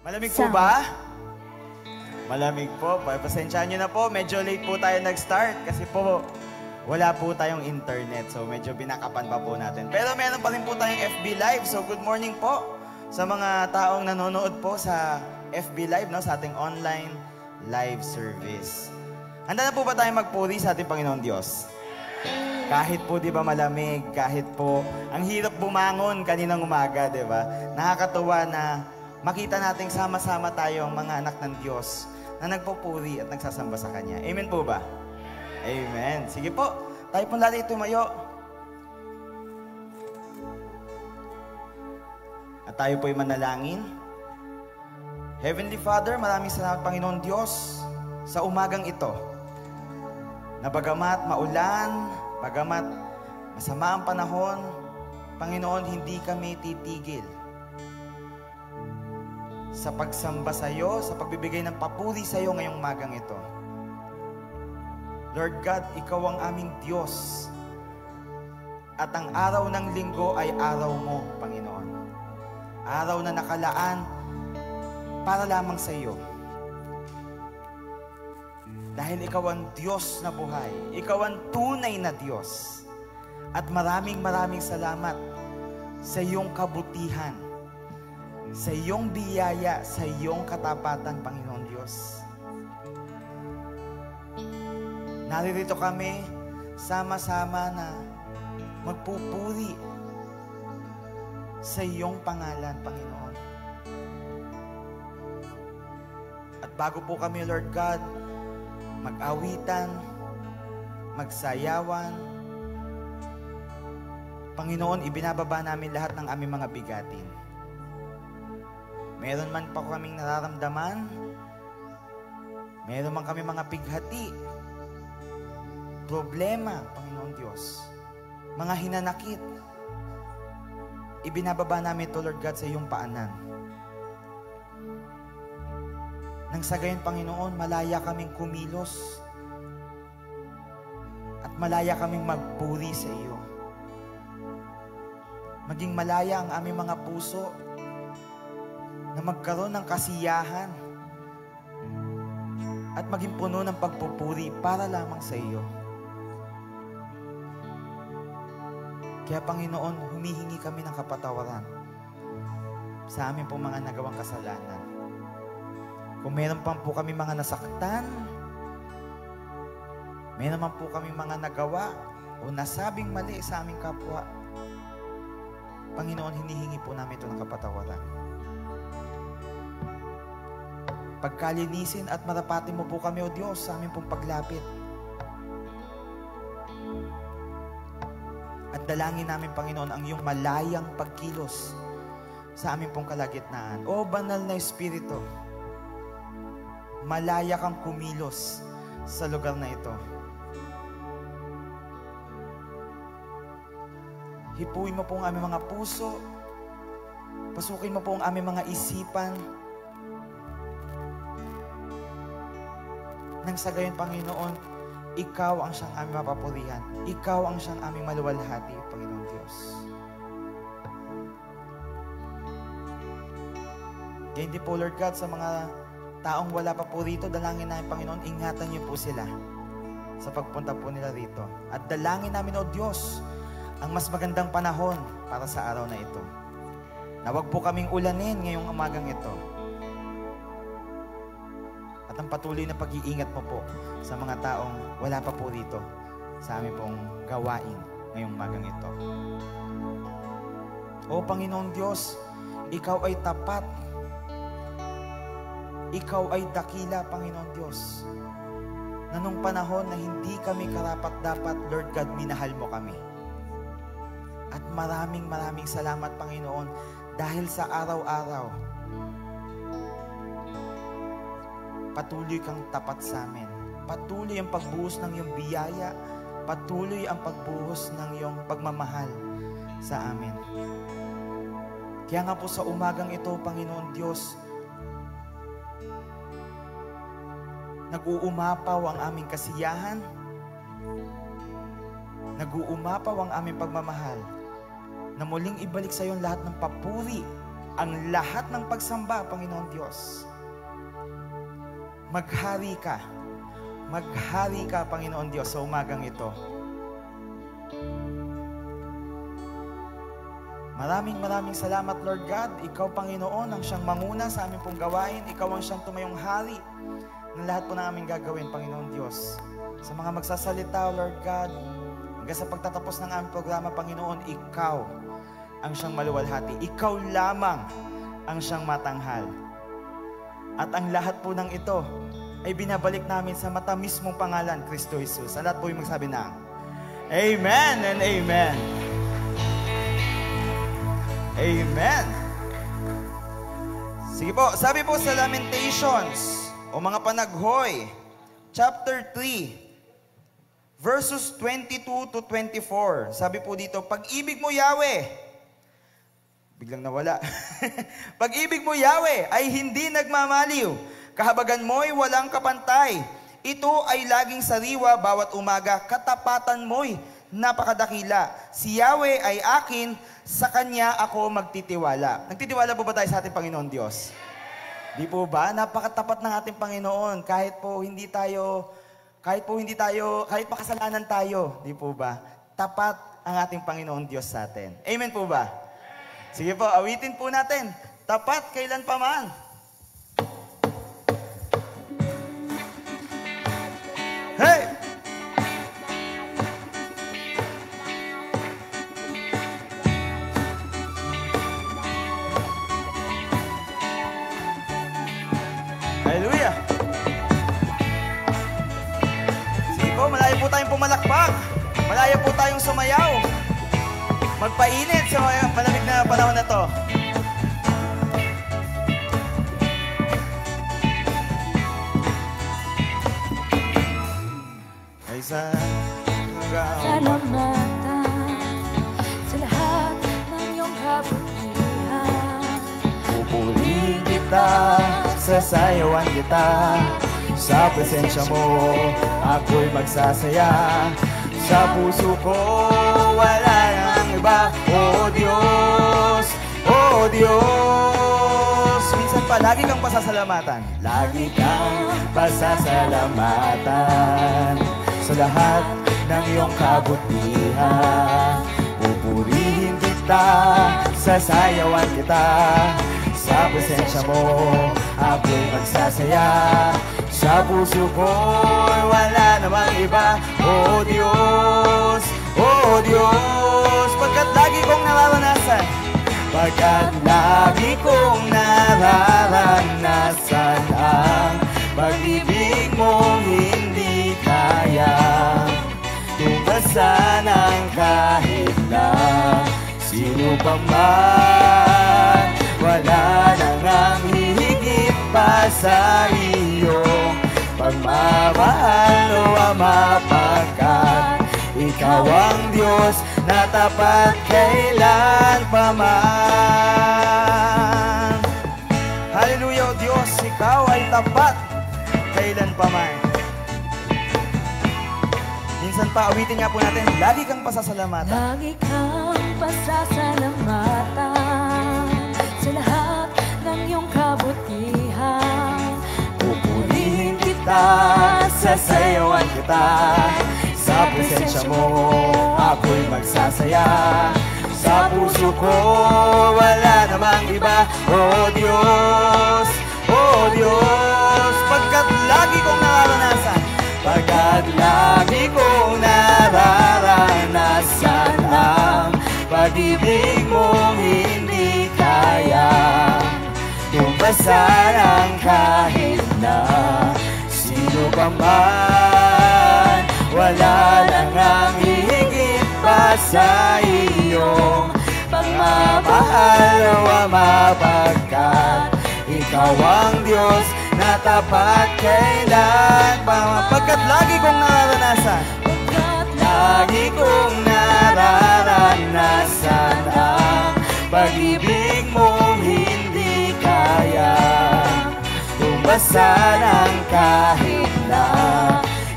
Malamig po ba? Malamig po. Pasensyahan nyo na po. Medyo late po tayo nag-start kasi po wala po tayong internet. So medyo binakapan pa po natin. Pero meron pa rin po tayong FB Live. So good morning po sa mga taong nanonood po sa FB Live, no? Sa ating online live service. Handa na po ba tayo magpuri sa ating Panginoon Diyos? Kahit po, di ba, malamig, kahit po, ang hirap bumangon kaninang umaga, di ba? Nakakatuwa na makita nating sama-sama tayo ang mga anak ng Diyos na nagpupuri at nagsasamba sa Kanya. Amen po ba? Amen. Sige po, tayo po lalo tumayo. At tayo po'y manalangin. Heavenly Father, maraming salamat, Panginoon Diyos, sa umagang ito. Na bagamat maulan, bagamat masama ang panahon, Panginoon, hindi kami titigil sa pagsamba sa iyo, sa pagbibigay ng papuri sa iyo ngayong magang ito. Lord God, Ikaw ang aming Diyos. At ang araw ng linggo ay araw mo, Panginoon. Araw na nakalaan para lamang sa iyo. Dahil Ikaw ang Diyos na buhay. Ikaw ang tunay na Diyos. At maraming salamat sa iyong kabutihan, sa iyong biyaya, sa iyong katapatan, Panginoon Diyos. Naririto kami sama-sama na magpupuri sa iyong pangalan, Panginoon. At bago po kami, Lord God, mag-awitan, magsayawan, Panginoon, ibinababa namin lahat ng aming mga bigatin. Meron man pa kaming nararamdaman, meron man kami mga pighati, problema, Panginoon Diyos, mga hinanakit, ibinababa namin ito, Lord God, sa iyong paanan. Nang sa gayon, Panginoon, malaya kaming kumilos at malaya kaming magpuri sa iyo. Maging malaya ang aming mga puso na magkaroon ng kasiyahan at maging puno ng pagpupuri para lamang sa iyo. Kaya, Panginoon, humihingi kami ng kapatawaran sa amin pong mga nagawang kasalanan. Kung meron pa po kami mga nasaktan, meron man po kami mga nagawa o nasabing mali sa aming kapwa, Panginoon, hinihingi po namin ito ng kapatawaran. Pagkalinisin at marapatin mo po kami, O Diyos, sa aming pong paglapit. At dalangin namin, Panginoon, ang iyong malayang pagkilos sa aming pong kalagitnaan. O banal na Espiritu, malaya kang kumilos sa lugar na ito. Hipuin mo po ang aming mga puso. Pasukin mo po ang aming mga isipan. Nang sa gayon, Panginoon, Ikaw ang siyang aming mapapurihan. Ikaw ang siyang aming maluwalhati, Panginoon Diyos. Kaya hindi po, Lord God, sa mga taong wala pa po rito, dalangin namin, Panginoon, ingatan niyo po sila sa pagpunta po nila rito. At dalangin namin, O Diyos, ang mas magandang panahon para sa araw na ito. Na wag po kaming ulanin ngayong umagang ito. At ang patuloy na pag-iingat mo po sa mga taong wala pa po rito sa aming pong gawain ngayong umagang ito. O Panginoon Diyos, Ikaw ay tapat. Ikaw ay dakila, Panginoon Diyos, na nung panahon na hindi kami karapat-dapat, Lord God, minahal mo kami. At maraming salamat, Panginoon, dahil sa araw-araw, patuloy kang tapat sa amin. Patuloy ang pagbuhos ng iyong biyaya, patuloy ang pagbuhos ng iyong pagmamahal sa amin. Kaya nga po sa umagang ito, Panginoon Diyos, nag-uumapaw ang aming kasiyahan, nag-uumapaw ang aming pagmamahal, na muling ibalik sa iyo lahat ng papuri ang lahat ng pagsamba, Panginoon Diyos. Maghari ka. Maghari ka, Panginoon Diyos, sa umagang ito. Maraming salamat, Lord God. Ikaw, Panginoon, ang siyang manguna sa aming pong gawain. Ikaw ang siyang tumayong hari ng lahat po ng aming gagawin, Panginoon Diyos. Sa mga magsasalita, Lord God, hanggang sa pagtatapos ng aming programa, Panginoon, Ikaw ang siyang maluwalhati. Ikaw lamang ang siyang matanghal. At ang lahat po ng ito ay binabalik namin sa matamis mong pangalan, Kristo Jesus. Ang lahat po yung magsabi na, Amen and Amen. Amen. Sige po, sabi po sa Lamentations, o mga panaghoy, chapter 3, verses 22 to 24. Sabi po dito, pag-ibig mo, Yahweh, biglang nawala. Pag-ibig mo, Yahweh, ay hindi nagmamaliw. Kahabagan mo'y walang kapantay. Ito ay laging sariwa bawat umaga. Katapatan mo'y napakadakila. Si Yahweh ay akin, sa Kanya ako magtitiwala. Nagtitiwala po ba tayo sa ating Panginoon Diyos? Di po ba? Napakatapat ng ating Panginoon. Kahit makasalanan tayo. Di po ba? Tapat ang ating Panginoon Diyos sa atin. Amen po ba? Sige po, awitin po natin. Tapat kailan pa man. Hey! Hallelujah! Sige po, malayo po tayong pumalakpak. Malayo po tayong sumayaw. Magpainit sa malamig na panahon na to. Ay sa salamatan sa lahat ng iyong kabutihan. Pupurihin kita, sasayawan kita. Sa presensya mo, ako'y magsasaya. Sa puso ko, wala nang iba. O Diyos, O Diyos. Minsan pa, lagi kang pasasalamatan. Lagi kang pasasalamatan sa lahat ng iyong kabutihan. Pupurihin kita, sasayawan kita. Sa presensya mo, ako'y magsasaya. Sa puso ko, wala namang iba. O Diyos, O Diyos. Pagkat lagi kong nararanasan, pagkat lagi kong nararanasan ang pag-ibig mong hindi kaya tugasan ang kahit na sino pa man. Wala nang ang hihigit pa sa iyong pagmamahal, O Ama, pagkat Ikaw ang Diyos na tapat kailan pa man. Hallelujah, O Diyos, Ikaw ay tapat kailan pa man. Minsan pa, awitin nga po natin, lagi kang pasasalamatan. Lagi kang pasasalamatan sa lahat ng iyong kabutihan. Pupurihin kita, sasayawan kita. Sa presensya mo, ako'y magsasaya. Sa puso ko, wala namang iba. O Diyos, O Diyos. Pagkat lagi kong nararanasan, pagkat lagi kong nararanasan ang pag-ibig mong hindi kaya tumpasan ang kahit na sino pa man. Wala lang ang hihigit pa sa iyong pagmamahal, O Ama, pagkat Ikaw ang Diyos na tapat kailan pa man. Pagkat lagi kong nararanasan, lagi kong nararanasan ang pag-ibig mong hindi kaya tumbasan ang kahit na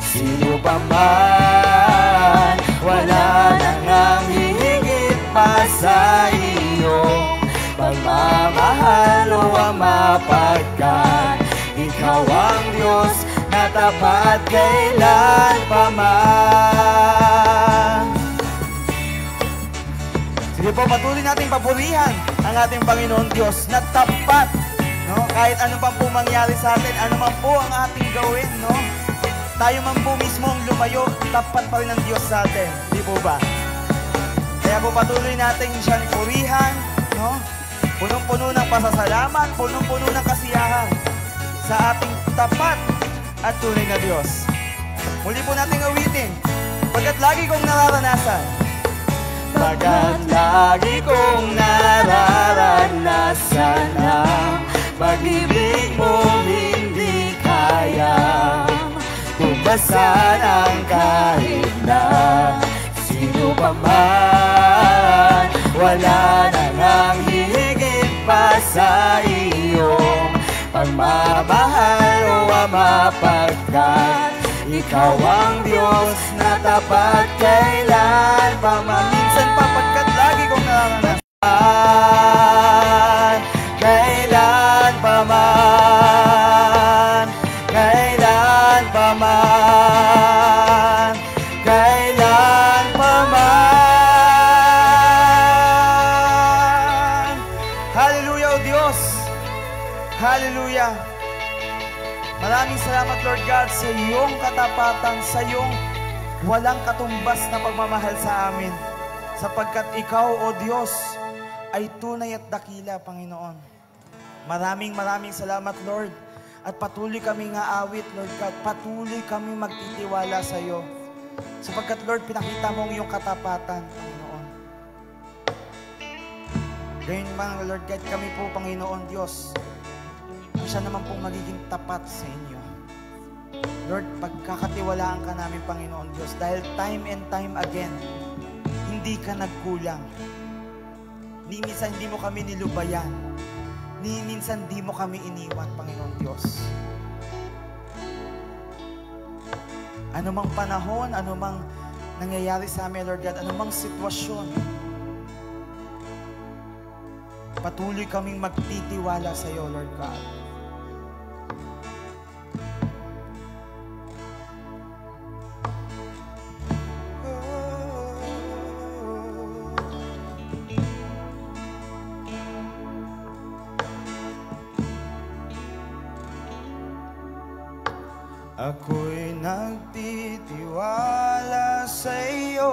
sino pa man. Wala nang ang hihigit pa sa iyong pagmamahal, sapagkat Ikaw ang Diyos na tapat kailan pa man. Sige po, patuloy nating papurihan ang ating Panginoon Diyos na tapat, no? Kahit ano pang po mangyari sa atin, ano man po ang ating gawin, no? Tayo man po mismo ang lumayo, tapat pa rin ang Diyos sa atin, di po ba? Kaya po patuloy natin siyang purihan, no? Punong-puno ng pasasalamat, punong-puno ng kasiyahan sa ating tapat at tunay na Diyos. Muli po nating awitin, pagkat lagi kong nararanasan, pagkat lagi kong nararanasan ang pag-ibig mong hindi kayang tubasan ang kahit na sino pa man. Wala na nang hihigit pa sa iyong pagmamahal, o Ama, pagkat Ikaw ang Diyos na tapat kailan pa man. Minsan pa pagkat lagi kong nararanasan, kailan pa man, kailan pa man, kailan pa man. Hallelujah, O Diyos! Hallelujah! Maraming salamat, Lord God, sa iyong katapatan, sa iyong walang katumbas na pagmamahal sa amin. Sapagkat Ikaw, O Diyos, ay tunay at dakila, Panginoon. Maraming salamat, Lord. At patuloy kaming aawit, Lord God. Patuloy kaming magtitiwala sa iyo. Sapagkat, Lord, pinakita mo ang iyong katapatan, Panginoon. Gayun man, Lord God, kami po, Panginoon Diyos, siya naman pong magiging tapat sa inyo. Lord, pagkakatiwalaan ka namin, Panginoon Diyos, dahil time and time again, hindi ka nagkulang. Minsan hindi mo kami nilubayan. Minsan hindi mo kami iniwan, Panginoon Diyos. Ano mang panahon, ano mang nangyayari sa amin, Lord God, ano mang sitwasyon, patuloy kaming magtitiwala sa iyo, Lord God. Ako'y nagtitiwala sa iyo,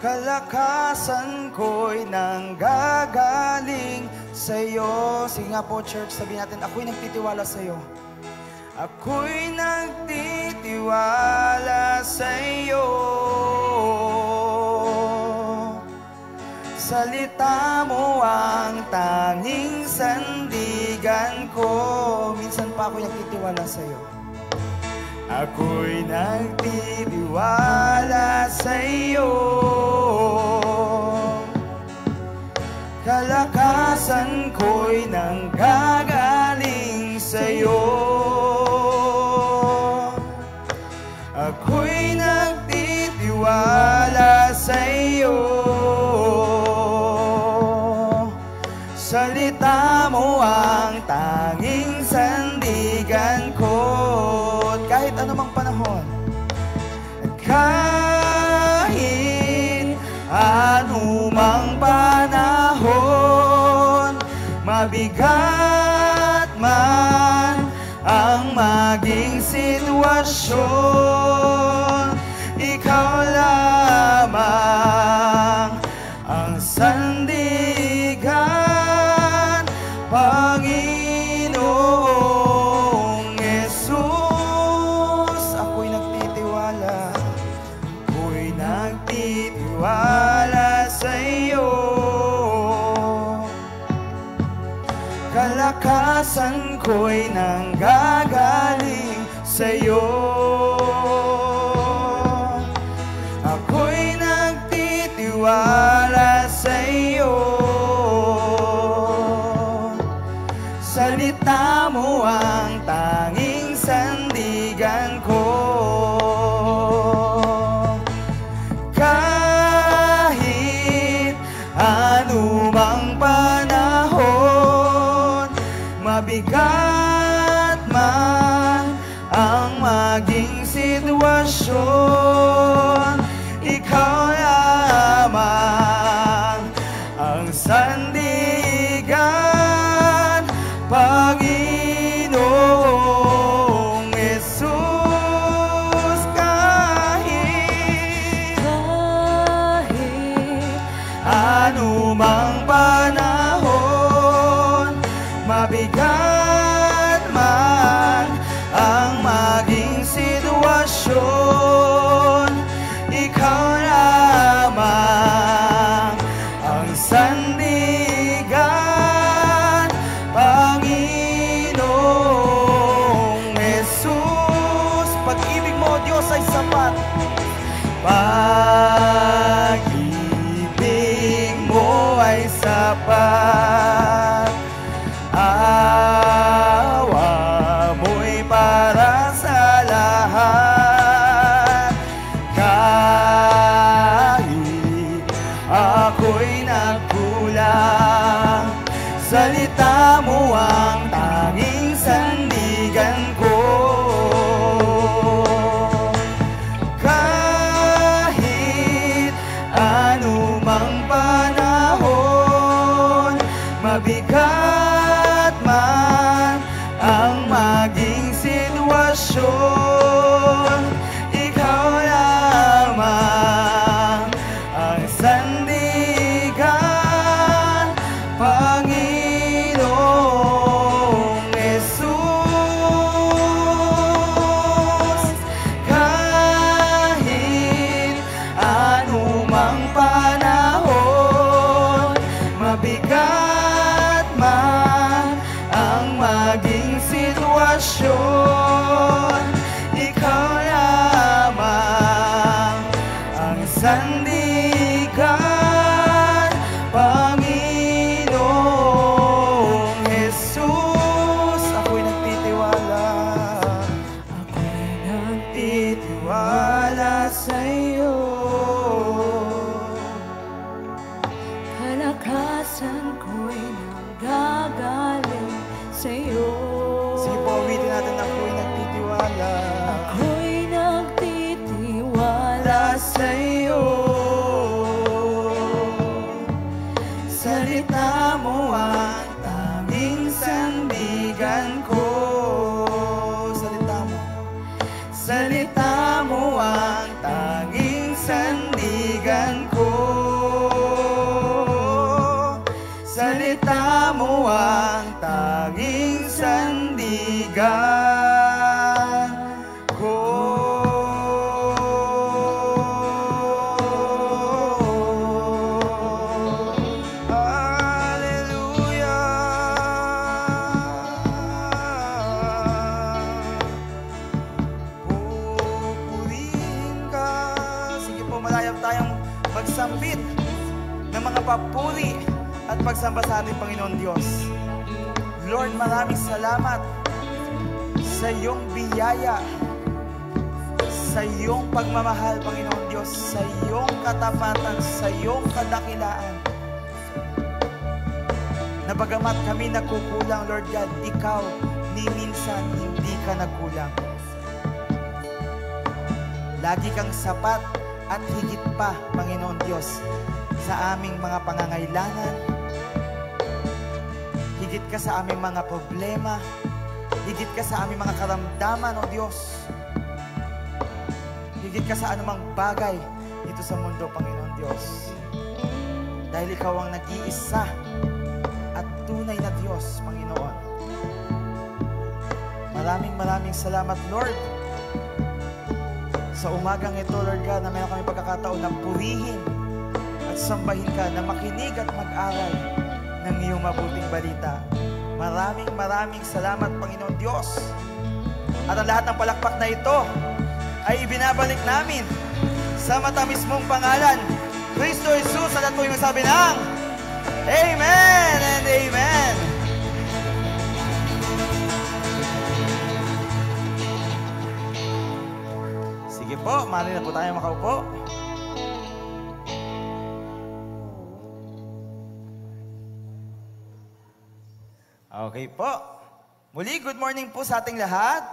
kalakasan ko'y nanggagaling sa iyo. Sige nga po, church, sabihin natin, ako'y nagtitiwala sa iyo. Ako'y nagtitiwala sa iyo. Salita mo ang tanging sandigan ko. Minsan pa ako'y nagtitiwala sa iyo. Ako'y nagtitiwala sa iyo. Kalakasan ko'y nanggagaling sa iyo. Ako'y nagtitiwala sa iyo. Salita mo ang tanging sandigan ko. Kahit anumang panahon, kahit anumang panahon, mabigat man ang maging sitwasyon, ikaw lamang ang sandigan, Panginoong Jesus. Ako'y nagtitiwala sa iyo. Kalakasan ko'y nanggagaling sa iyo. Ako'y nagtitiwala sa iyo. Salita mo ang tanging sandigan ko. Kahit anumang Mabigat man ang maging sitwasyon, ikaw lamang ang sandigan, Panginoong Jesus. Kahit anumang panahon, mabigat man ang maging sitwasyon, ikaw lamang ang sandigan, Panginoong Jesus. Pag-ibig mo, Diyos, ay sapat. Pag-ibig mo ay sapat. Awa mo'y para sa lahat. Kahit ako'y nagkulang, salita mo ang tanging sandigan ko. Kahit anumang panahon, mabigat man ang maging sitwasyon, ikaw lamang ang sandigan, Panginoong Jesus. Kahit anumang panahon, mabigat man ang maging sitwasyon, ikaw lamang ang sandigan, Panginoong Jesus. Ako'y nagtitiwala, sa iyo. Kalakasan ko'y nanggagaling sa'yo. Sige po, awitin natin, ako'y nagtitiwala. Ako'y nagtitiwala Sa'yo. Salita mo ang tanging sandigan ko. Salita mo. Salita mo ang tanging sandigan ko. Salita mo ang tanging sandigan ko. Magsambit ng mga papuri at pagsamba sa ating Panginoon Diyos. Lord, maraming salamat sa iyong biyaya, sa iyong pagmamahal, Panginoon Diyos, sa iyong katapatan, sa iyong kadakilaan. Na bagamat kami nagkukulang, Lord God, ikaw ni minsan hindi ka nagkulang. Lagi kang sapat at higit pa, Panginoon Diyos, sa aming mga pangangailangan. Higit ka sa aming mga problema. Higit ka sa aming mga karamdaman, O Diyos. Higit ka sa anumang bagay dito sa mundo, Panginoon Diyos. Dahil ikaw ang nag-iisa at tunay na Diyos, Panginoon. Maraming salamat, Lord. Sa umagang ito, Lord God, na mayroon kami pagkakataon na purihin at sambahin ka, na makinig at mag-aral ng iyong mabuting balita. Maraming salamat, Panginoon Diyos. At ang lahat ng palakpak na ito ay ibinabalik namin sa matamis mong pangalan, Kristo Jesus, at po yung masabi ng Amen and Amen. Sige po, mali na po tayo makaupo. Okay po. Muli, good morning po sa ating lahat.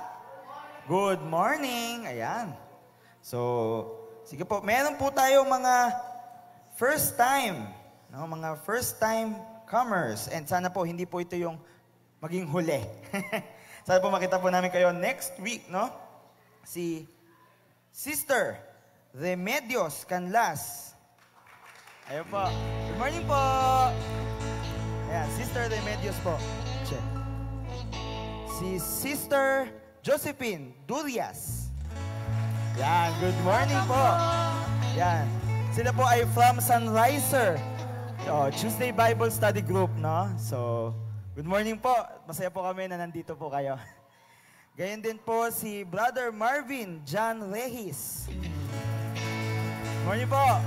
Good morning. Ayan. So, sige po, meron po tayo mga first time, no? Mga first time comers. And sana po, hindi po ito yung maging huli. Sana po makita po namin kayo next week, no? Si Sister Remedios Canlas. Ayun po. Good morning po. Ayan, Sister Remedios po. Check. Si Sister Josephine Durias. Yan, good morning po. Yan. Sila po ay from Sunriser. Tuesday Bible Study Group, no? So, good morning po. Masaya po kami na nandito po kayo. Gayon din po si Brother Marvin John Rehis. Morning po.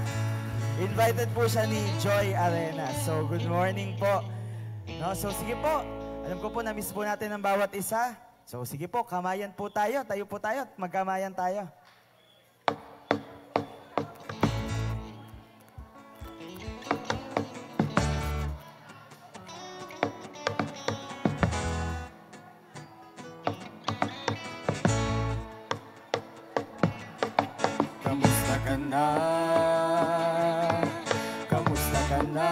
Invited po siya ni Joy Arena. So, good morning po. No, so, sige po. Alam ko po, na-miss po natin ang bawat isa. So, sige po, kamayan po tayo. Tayo po tayo at magkamayan tayo. Kamusta ka na? Kamusta ka na?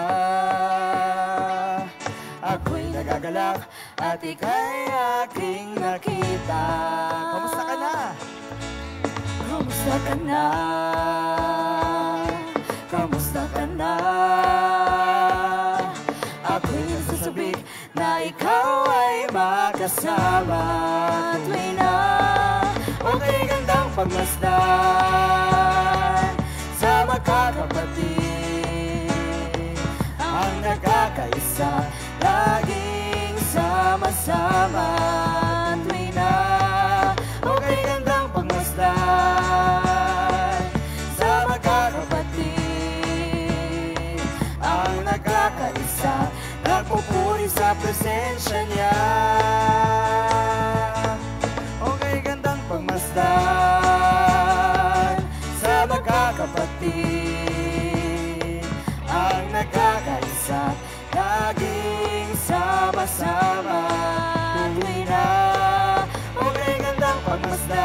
Ako'y nagagalak at ika'y aking nakita. Kamusta ka na? Kamusta ka na? Kamusta ka na? Ako'y nagsasabik na ikaw ay makasama. Tuloy na, okay gandang pagmasdan sa magkakapatid, ang nagkakaisa, laging sama-sama. Tuloy na, okay gandang pagmasdan sa magkakapatid, ang nagkakaisa, nagpupuri sa presensya niya. Okay gandang pagmasdan sa magkakapatid, ang nagkakaisa, laging sama-sama. Tuloy na, okay gandang pagmasdan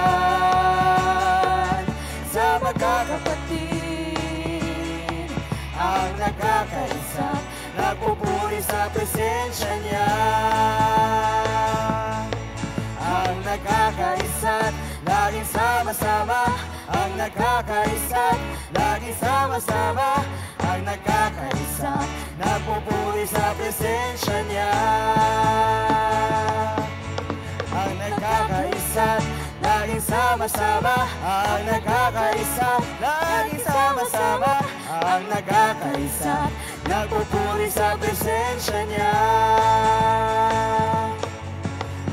sa magkakapatid, ang nagkakaisa, nagpupuri sa presensya niya. Ang nagkakaisa, laging sama-sama. Ang nagkakaisa, laging sama-sama. Ang nagkakaisa, nagpupuri sa presensya niya. Ang nagkakaisa, laging sama-sama. Ang nagkakaisa, laging sama-sama. Ang nagkakaisa, nagpupuri sa presensya niya.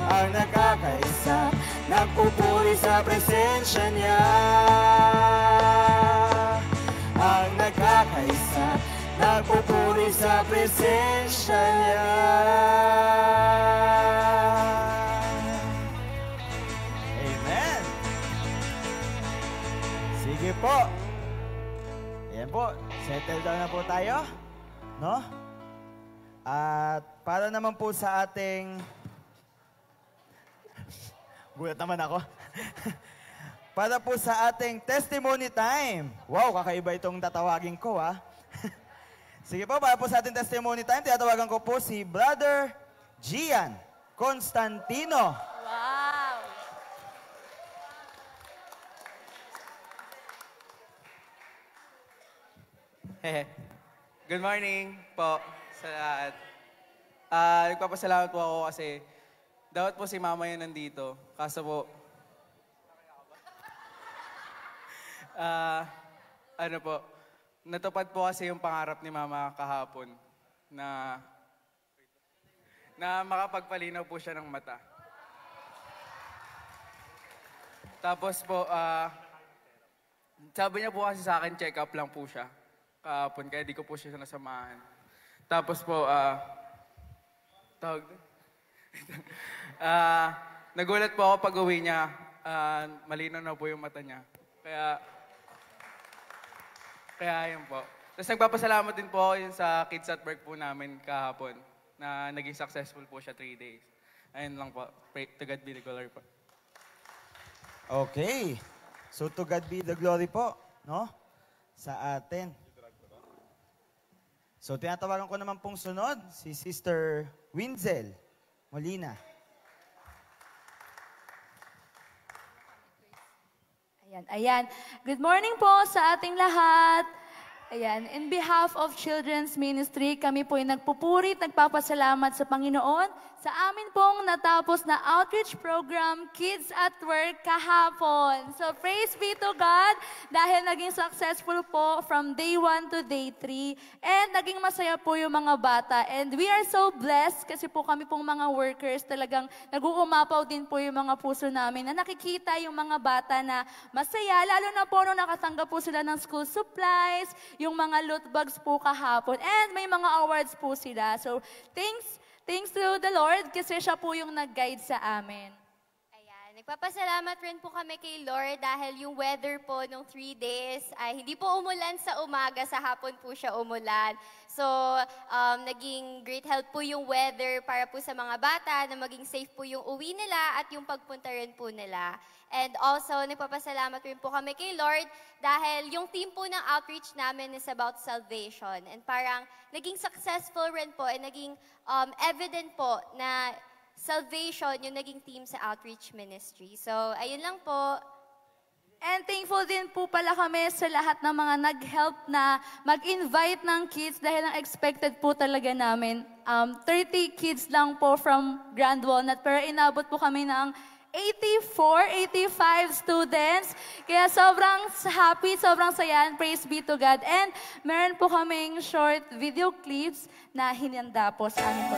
Ang nagkakaisa, nagpupuri sa presensya niya. Ang nagkakaisa, nagpupuri sa presensya niya. Amen. Sige po. Ayan po, settle down na po tayo, no? At para naman po sa ating... Gulat naman ako. Para po sa ating testimony time. Wow, kakaiba itong tatawagin ko, ha? Sige po, para po sa ating testimony time, tinatawagan ko po si Brother Gian Constantino. Wow! Good morning po sa lahat. Nagpapasalamat po ako kasi dapat po si Mama yun nandito. Kaso po, ano po, natupad po kasi yung pangarap ni Mama kahapon na makapagpalinaw po siya ng mata. Tapos po, sabi niya po kasi sa akin, check up lang po siya kahapon, kaya di ko po siya nasamahan. Tapos po, nagulat po ako pag uwi niya, malinaw na po yung mata niya. Kaya yun po. Tapos nagpapasalamat din po ako yun sa Kids at Work po namin kahapon na naging successful po siya 3 days. Ayun lang po. Pray, to God be the glory po. Okay. So to God be the glory po, no? Sa atin. So tinatawagan ko naman pong sunod, si Sister Winzel Molina. Ayan. Good morning po sa ating lahat. Ayan, in behalf of Children's Ministry, kami po ay nagpupuri at nagpapasalamat sa Panginoon sa amin pong natapos na outreach program, Kids at Work, kahapon. So praise be to God dahil naging successful po from day 1 to day 3 and naging masaya po yung mga bata. And we are so blessed kasi po kami pong mga workers talagang nag-uumapaw din po yung mga puso namin na nakikita yung mga bata na masaya, lalo na po nung nakatanggap po sila ng school supplies, yung mga loot bags po kahapon, and may mga awards po sila. So, thanks to the Lord kasi siya po yung nag-guide sa amin. Ayan, nagpapasalamat rin po kami kay Lord dahil yung weather po nung 3 days ay hindi po umulan sa umaga, sa hapon po siya umulan. So, naging great help po yung weather para po sa mga bata na maging safe po yung uwi nila at yung pagpunta rin po nila. And also, nagpapasalamat rin po kami kay Lord dahil yung team po ng outreach namin is about salvation. And parang naging successful rin po and naging evident po na salvation yung naging team sa outreach ministry. So, ayun lang po. And thankful din po pala kami sa lahat ng mga nag-help na mag-invite ng kids dahil ang expected po talaga namin 30 kids lang po from Grand Walnut pero inabot po kami ng 85 students. Kaya sobrang happy, sobrang saya, and praise be to God. And meron po kaming short video clips na hinanda po sa aming po.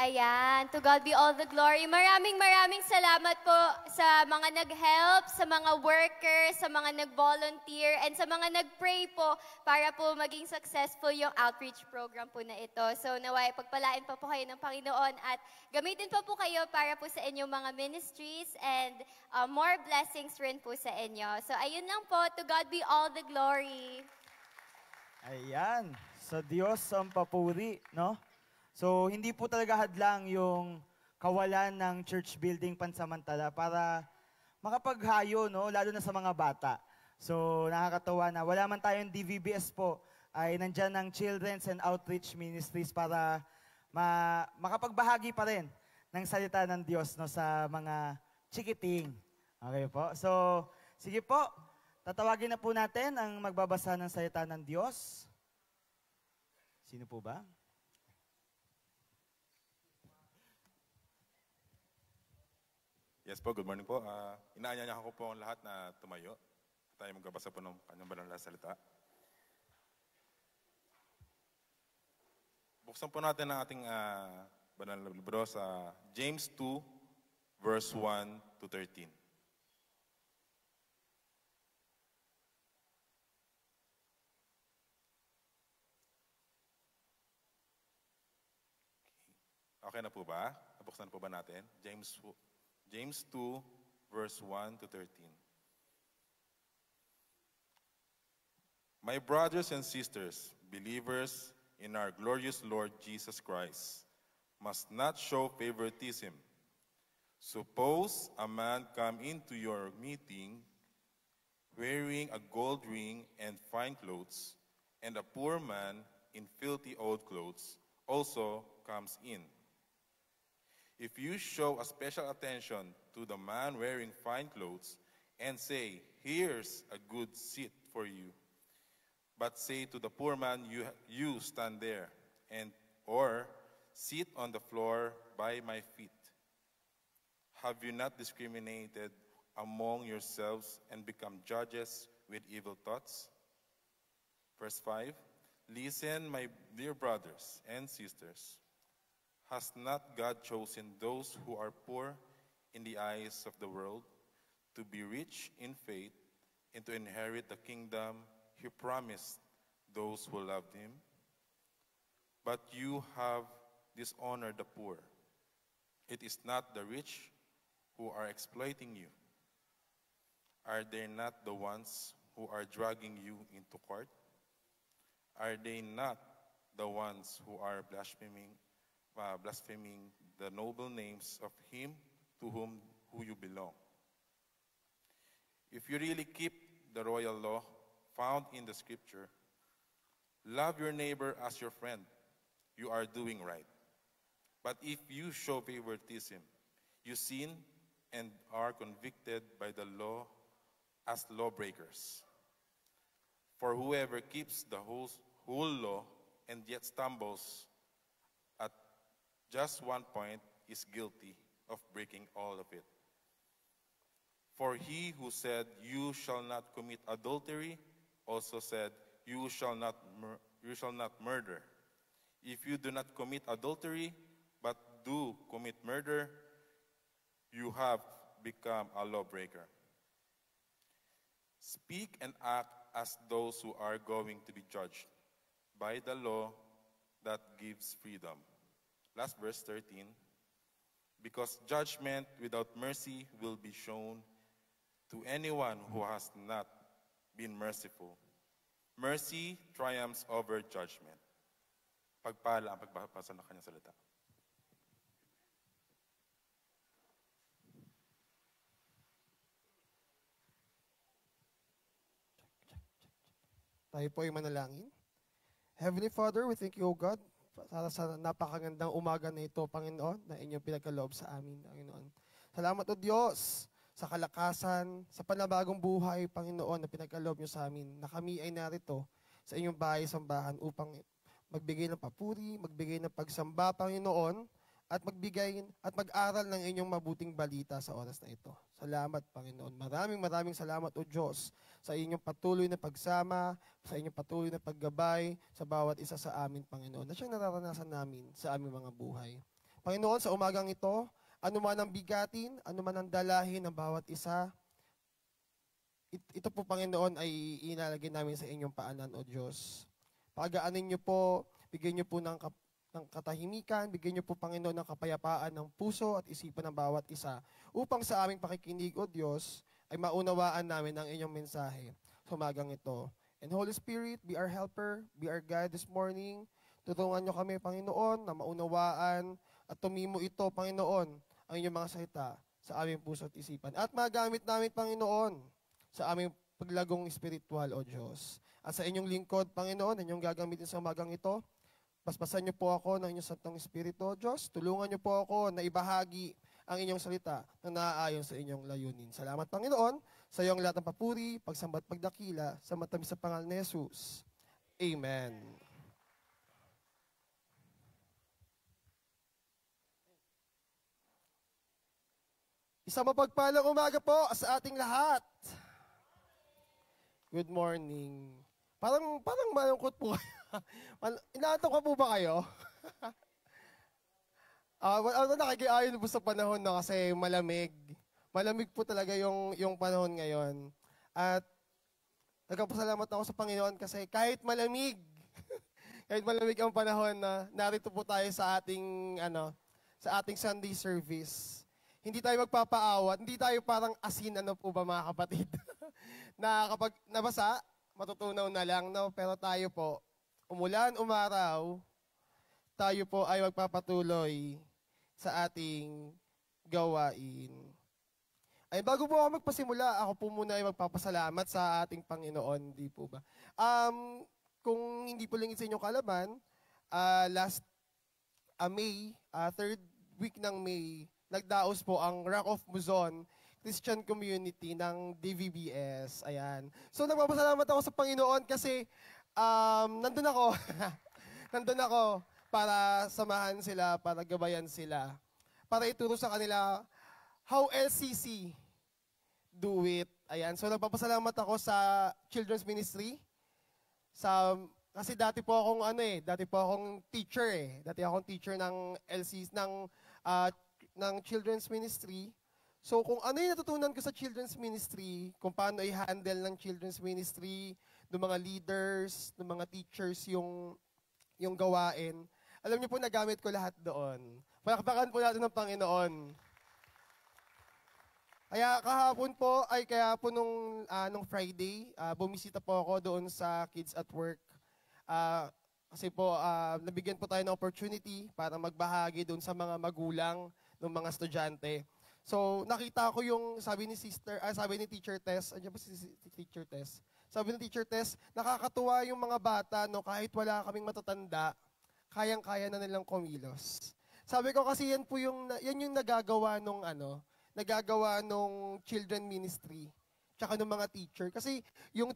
Ayan, to God be all the glory. Maraming salamat po sa mga nag-help, sa mga workers, sa mga nag-volunteer, and sa mga nag-pray po para po maging successful yung outreach program po na ito. So naway, pagpalain pa po kayo ng Panginoon at gamitin pa po kayo para po sa inyong mga ministries and more blessings rin po sa inyo. So ayun lang po, to God be all the glory. Ayan, sa Diyos ang papuri, no? So, hindi po talaga hadlang yung kawalan ng church building pansamantala para makapaghayo, no? Lalo na sa mga bata. So, nakakatawa na wala man tayong DVBS po, ay nandyan ng Children's and Outreach Ministries para makapagbahagi pa rin ng salita ng Diyos, no, sa mga chikiting. Okay po? So, sige po, tatawagin na po natin ang magbabasa ng salita ng Diyos. Sino po ba? Yes po, good morning po. Inaanyaya ko po ang lahat na tumayo. Tayo magbabasa po ng kanyang banal na salita. Buksan po natin ang ating banal na libro sa James 2, verse 1 to 13. Okay na po ba? Nabuksan po ba natin? James 2, verse 1 to 13. My brothers and sisters, believers in our glorious Lord Jesus Christ, must not show favoritism. Suppose a man come into your meeting wearing a gold ring and fine clothes, and a poor man in filthy old clothes also comes in. If you show a special attention to the man wearing fine clothes and say, "Here's a good seat for you," but say to the poor man, you stand there, and or sit on the floor by my feet. Have you not discriminated among yourselves and become judges with evil thoughts? Verse 5, listen, my dear brothers and sisters. Has not God chosen those who are poor in the eyes of the world to be rich in faith and to inherit the kingdom He promised those who loved Him? But you have dishonored the poor. It is not the rich who are exploiting you. Are they not the ones who are dragging you into court? Are they not the ones who are blaspheming the noble names of Him to whom you belong? If you really keep the royal law found in the Scripture, love your neighbor as your friend, you are doing right. But if you show favoritism, you sin and are convicted by the law as lawbreakers. For whoever keeps the whole law and yet stumbles at just one point is guilty of breaking all of it. For He who said, "You shall not commit adultery," also said, "You shall not murder." If you do not commit adultery, but do commit murder, you have become a lawbreaker. Speak and act as those who are going to be judged by the law that gives freedom. Last verse 13. Because judgment without mercy will be shown to anyone who has not been merciful. Mercy triumphs over judgment. Pagpala ang pagbabasa ng kanyang salita. Tayo po ay manalangin. Heavenly Father, we thank you, O God, para sa napakagandang umaga na ito, Panginoon, na inyong pinagkaloob sa amin, Panginoon. Salamat, O Diyos, sa kalakasan, sa panabagong buhay, Panginoon, na pinagkaloob niyo sa amin, na kami ay narito sa inyong bahay-sambahan upang magbigay ng papuri, magbigay ng pagsamba, Panginoon, at magbigay at mag-aral ng inyong mabuting balita sa oras na ito. Salamat, Panginoon. Maraming salamat, O Diyos, sa inyong patuloy na pagsama, sa inyong patuloy na paggabay sa bawat isa sa amin, Panginoon, na siyang nararanasan namin sa aming mga buhay. Panginoon, sa umagang ito, anuman ang bigatin, anuman ang dalahin ng bawat isa, ito po, Panginoon, ay inalagay namin sa inyong paanan, O Diyos. Pagaanin niyo po, bigyan niyo po ng katahimikan, bigyan niyo po, Panginoon, ng kapayapaan ng puso at isipan ng bawat isa upang sa aming pakikinig, O Diyos, ay maunawaan namin ang inyong mensahe sa umagang ito. And Holy Spirit, be our helper, be our guide this morning. Tutulungan niyo kami, Panginoon, na maunawaan at tumimo ito, Panginoon, ang inyong mga salita sa aming puso at isipan. At magamit namin, Panginoon, sa aming paglagong espiritual, O Diyos. At sa inyong lingkod, Panginoon, inyong gagamitin sa umagang ito, basbasan niyo po ako ng inyong Santong Espiritu, O Diyos. Tulungan niyo po ako na ibahagi ang inyong salita na naaayon sa inyong layunin. Salamat, Panginoon, sa iyong lahat ng papuri, pagsambat, pagdakila, sa matamis sa pangalan ni Jesus. Amen. Isang mapagpalang umaga po sa ating lahat. Good morning. Parang malungkot po kayo. Inaantok ka po ba kayo? Nakikiayon po sa panahon na kasi malamig. Malamig po talaga yung panahon ngayon. At nagpapasalamat ako sa Panginoon kasi kahit malamig, kahit malamig ang panahon na narito po tayo sa ating Sunday service. Hindi tayo magpapaawat, hindi tayo parang asin, ano po ba mga kapatid? Na kapag nabasa, matutunaw na lang, no? Pero tayo po, umulan, umaraw, tayo po ay magpapatuloy sa ating gawain. Ay, bago po ako magpasimula, ako po muna ay magpapasalamat sa ating Panginoon, di po ba? Kung hindi po lang sa inyong kalaban, last May 3rd week ng May, nagdaos po ang Rock of Luzon Christian Community ng DVBS. Ayan. So nagpapasalamat ako sa Panginoon kasi nandun ako. Nandun ako para samahan sila, para gabayan sila. Para ituro sa kanila how LCC do it. Ayan. So nagpapasalamat ako sa Children's Ministry. Kasi dati po akong teacher eh. Dati akong teacher ng LCC ng Children's Ministry. So kung ano yung natutunan ko sa Children's Ministry, kung paano i-handle ng Children's Ministry, ng mga leaders, ng mga teachers yung gawain, alam niyo po nagamit ko lahat doon. Palakpakan po natin ng Panginoon. Kaya kahapon nung Friday, bumisita po ako doon sa Kids at Work. Kasi po, nabigyan po tayo ng opportunity para magbahagi doon sa mga magulang ng mga estudyante. So, nakita ko yung sabi ni Teacher Tess, andiyan po si Teacher Tess. Sabi ni Teacher Tess, nakakatuwa yung mga bata, no, kahit wala kaming matatanda, kayang-kaya na nilang kumilos. Sabi ko kasi yan yung nagagawa nung children ministry, tsaka ng mga teacher. Kasi yung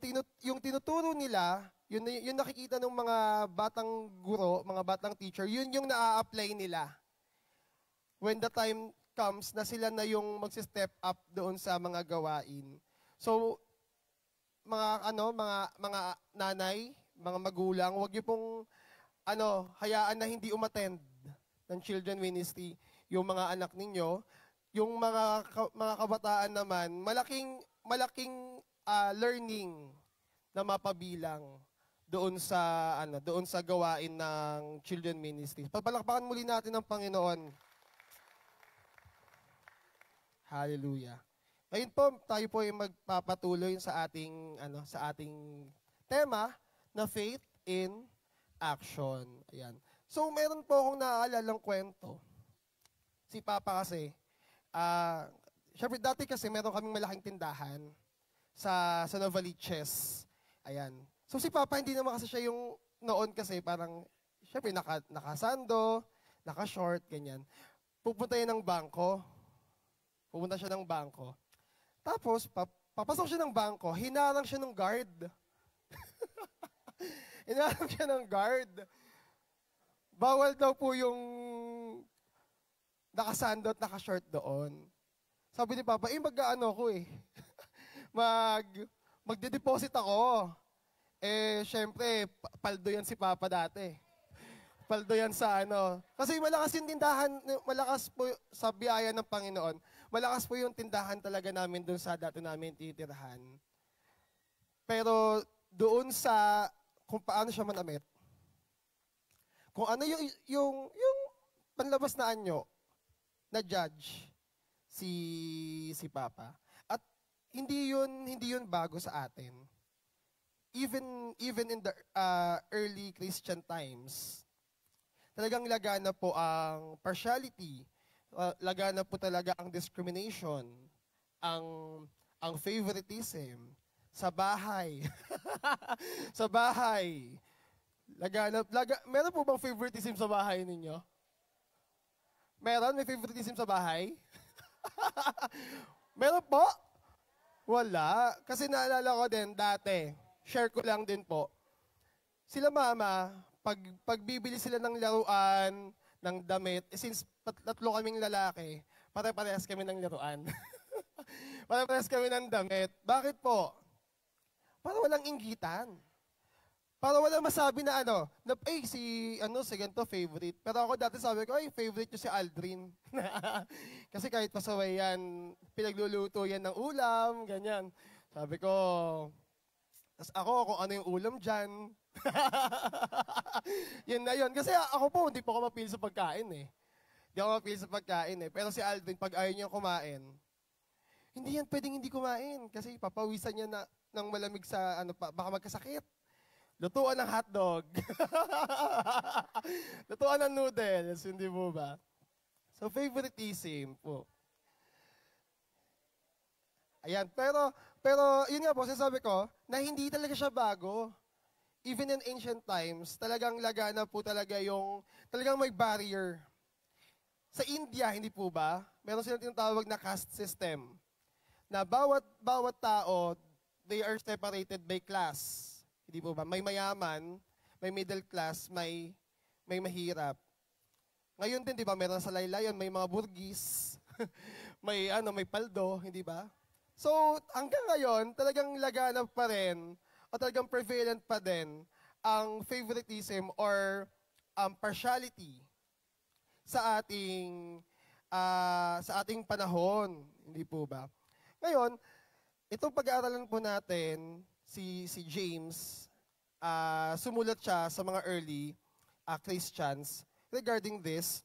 tinuturo nila, yun nakikita ng mga batang guro, mga batang teacher, yun yung na-apply nila. When the time comes na sila na yung magsi-step up doon sa mga gawain. So, mga nanay, mga magulang, wag niyo pong hayaan na hindi umattend ng children ministry yung mga anak ninyo. Yung mga kabataan naman, malaking learning na mapabilang doon sa gawain ng children ministry. Papalakpakan muli natin ang Panginoon. Hallelujah. Ngayon po, tayo po ay magpapatuloy sa ating tema na faith in action. Ayan. So, meron po akong naaalalang kwento. Si Papa kasi, syempre dati kasi meron kaming malaking tindahan sa Novaliches. Ayan. So, si Papa hindi naman kasi siya yung noon kasi parang, syempre nakasando, naka-short, ganyan. Pupunta siya ng bangko. Tapos, papasok siya ng bangko, hinarang siya ng guard. Hinarang siya ng guard. Bawal daw po yung nakasando at nakashort doon. Sabi ni Papa, magde-deposit ako. Syempre, paldo yan si Papa dati. Paldo yan sa Kasi malakas yung tindahan, malakas po sa biyaya ng Panginoon. Malakas po yung tindahan talaga namin doon sa dati namin titirahan. Pero doon sa kung paano siya manamit. Kung ano yung panlabas na anyo na judge si Papa. At hindi yun bago sa atin. Even in the early Christian times, talagang lagana po ang partiality, lagana po talaga ang discrimination, ang favoritism sa bahay. Sa bahay. Meron po bang favoritism sa bahay ninyo? Meron? May favoritism sa bahay? Meron po? Wala. Kasi naalala ko din dati, share ko lang din po. Sila mama, pag bibili sila ng laruan, ng damit, since tatlo kaming lalaki, pare-parehas kami ng laruan. Pare-parehas kami ng damit. Bakit po? Para walang inggitan. Para walang masabi na si ganito favorite. Pero ako dati sabi ko, favorite nyo si Aldrin. Kasi kahit pasaway yan, pinagluluto yan ng ulam, ganyan. Sabi ko, tas ako kung ano yung ulam dyan. Yun na yun. Kasi ako po, hindi po ako mapili sa pagkain eh. Hindi ako mapili sa pagkain eh. Pero si Aldrin, pag ayaw niya kumain, hindi yan pwedeng hindi kumain. Kasi papawisan niya ng malamig sa, baka magkasakit. Lutuan ng hotdog. Lutuan ng noodles, hindi po ba? So, favoritism po. Ayan, pero yun nga po, sasabi ko, na hindi talaga siya bago. Even in ancient times, talagang lagana po talaga talagang may barrier. sa India, hindi po ba? Meron silang tinatawag na caste system. Na bawat tao, they are separated by class. Hindi po ba? May mayaman, may middle class, may mahirap. Ngayon din, di ba, meron sa laylayan, may mga burgis, may paldo, hindi ba? So, hanggang ngayon, talagang laganap pa rin, o talagang prevalent pa din, ang favoritism or partiality sa ating panahon, hindi po ba? Ngayon, itong pag-aaralan po natin, si James, sumulat siya sa mga early Christians regarding this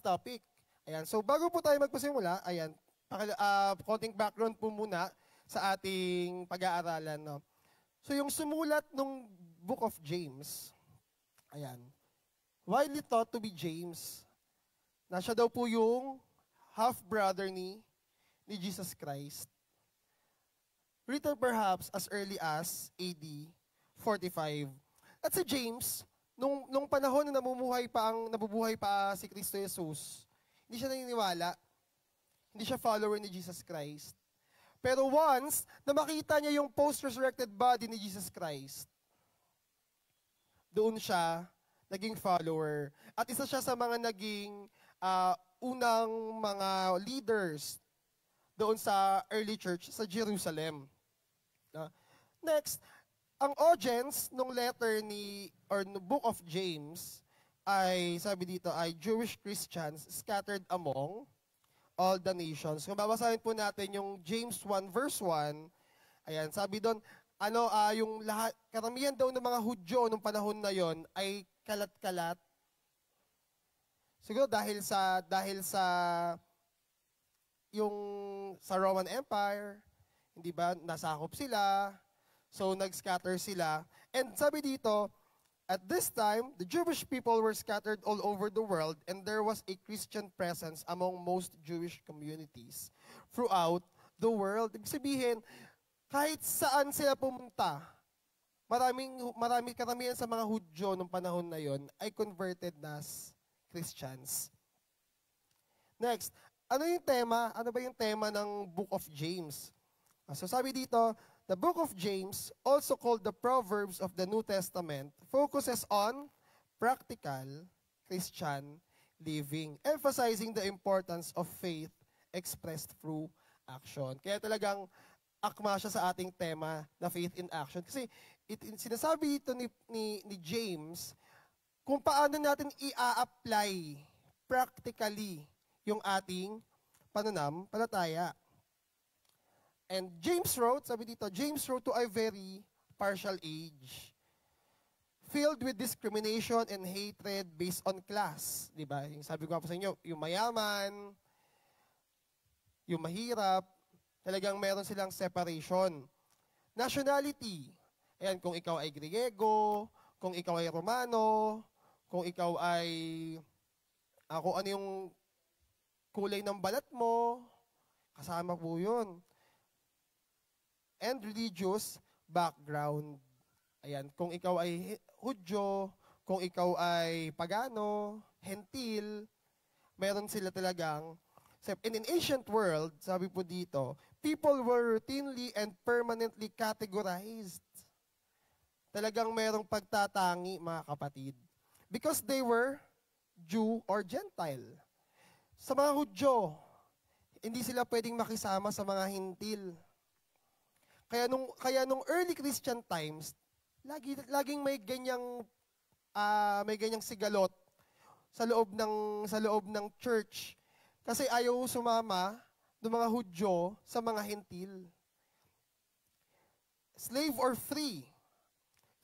topic. Ayan. So, bago po tayo magpasimula, ayan, konting background po muna sa ating pag-aaralan. No? So, yung sumulat ng Book of James, ayan, widely thought to be James, na siya daw po yung half-brother ni Jesus Christ. Written perhaps as early as AD 45. At si James, nung panahon na nabubuhay pa si Kristo Jesus, hindi siya naniniwala, hindi siya follower ni Jesus Christ. Pero once na makita niya yung post-resurrected body ni Jesus Christ, doon siya naging follower. At isa siya sa mga naging unang mga leaders doon sa early church sa Jerusalem. Next, ang audience ng letter no Book of James ay, sabi dito, ay Jewish Christians scattered among all the nations. Kung babasahin po natin yung James 1 verse 1, ayan, sabi doon, yung karamihan daw ng mga Hudyo nung panahon na yon ay kalat-kalat. Siguro dahil sa Roman Empire, hindi ba, nasakop sila, so nag-scatter sila. And sabi dito, at this time, the Jewish people were scattered all over the world and there was a Christian presence among most Jewish communities throughout the world. Ibig sabihin, kahit saan sila pumunta, karamihan sa mga Hudyo nung panahon na yon ay converted as Christians. Next, ano yung tema? Ano ba yung tema ng Book of James? So sabi dito, the Book of James, also called the Proverbs of the New Testament, focuses on practical Christian living, emphasizing the importance of faith expressed through action. Kaya talagang akma siya sa ating tema na faith in action. Kasi sinasabi dito ni James kung paano natin i-apply practically yung ating pananampalataya. And James wrote, sabi dito, James wrote to a very partial age, filled with discrimination and hatred based on class. Diba? Yung sabi ko po sa inyo, yung mayaman, yung mahirap, talagang meron silang separation. Nationality. Ayan, kung ikaw ay Griego, kung ikaw ay Romano, kung ikaw ay, kung ano yung kulay ng balat mo, kasama po yun. And religious background. Ayan, kung ikaw ay Hudyo, kung ikaw ay Pagano, Hentil, meron sila talagang. In an ancient world, sabi po dito, people were routinely and permanently categorized. Talagang merong pagtatangi, mga kapatid. Because they were Jew or Gentile. Sa mga Hudyo, hindi sila pwedeng makisama sa mga Hentil. Kaya nung early Christian times, laging may ganyang sigalot sa loob ng church kasi ayaw sumama ng mga Hudyo sa mga Hentil. Slave or free,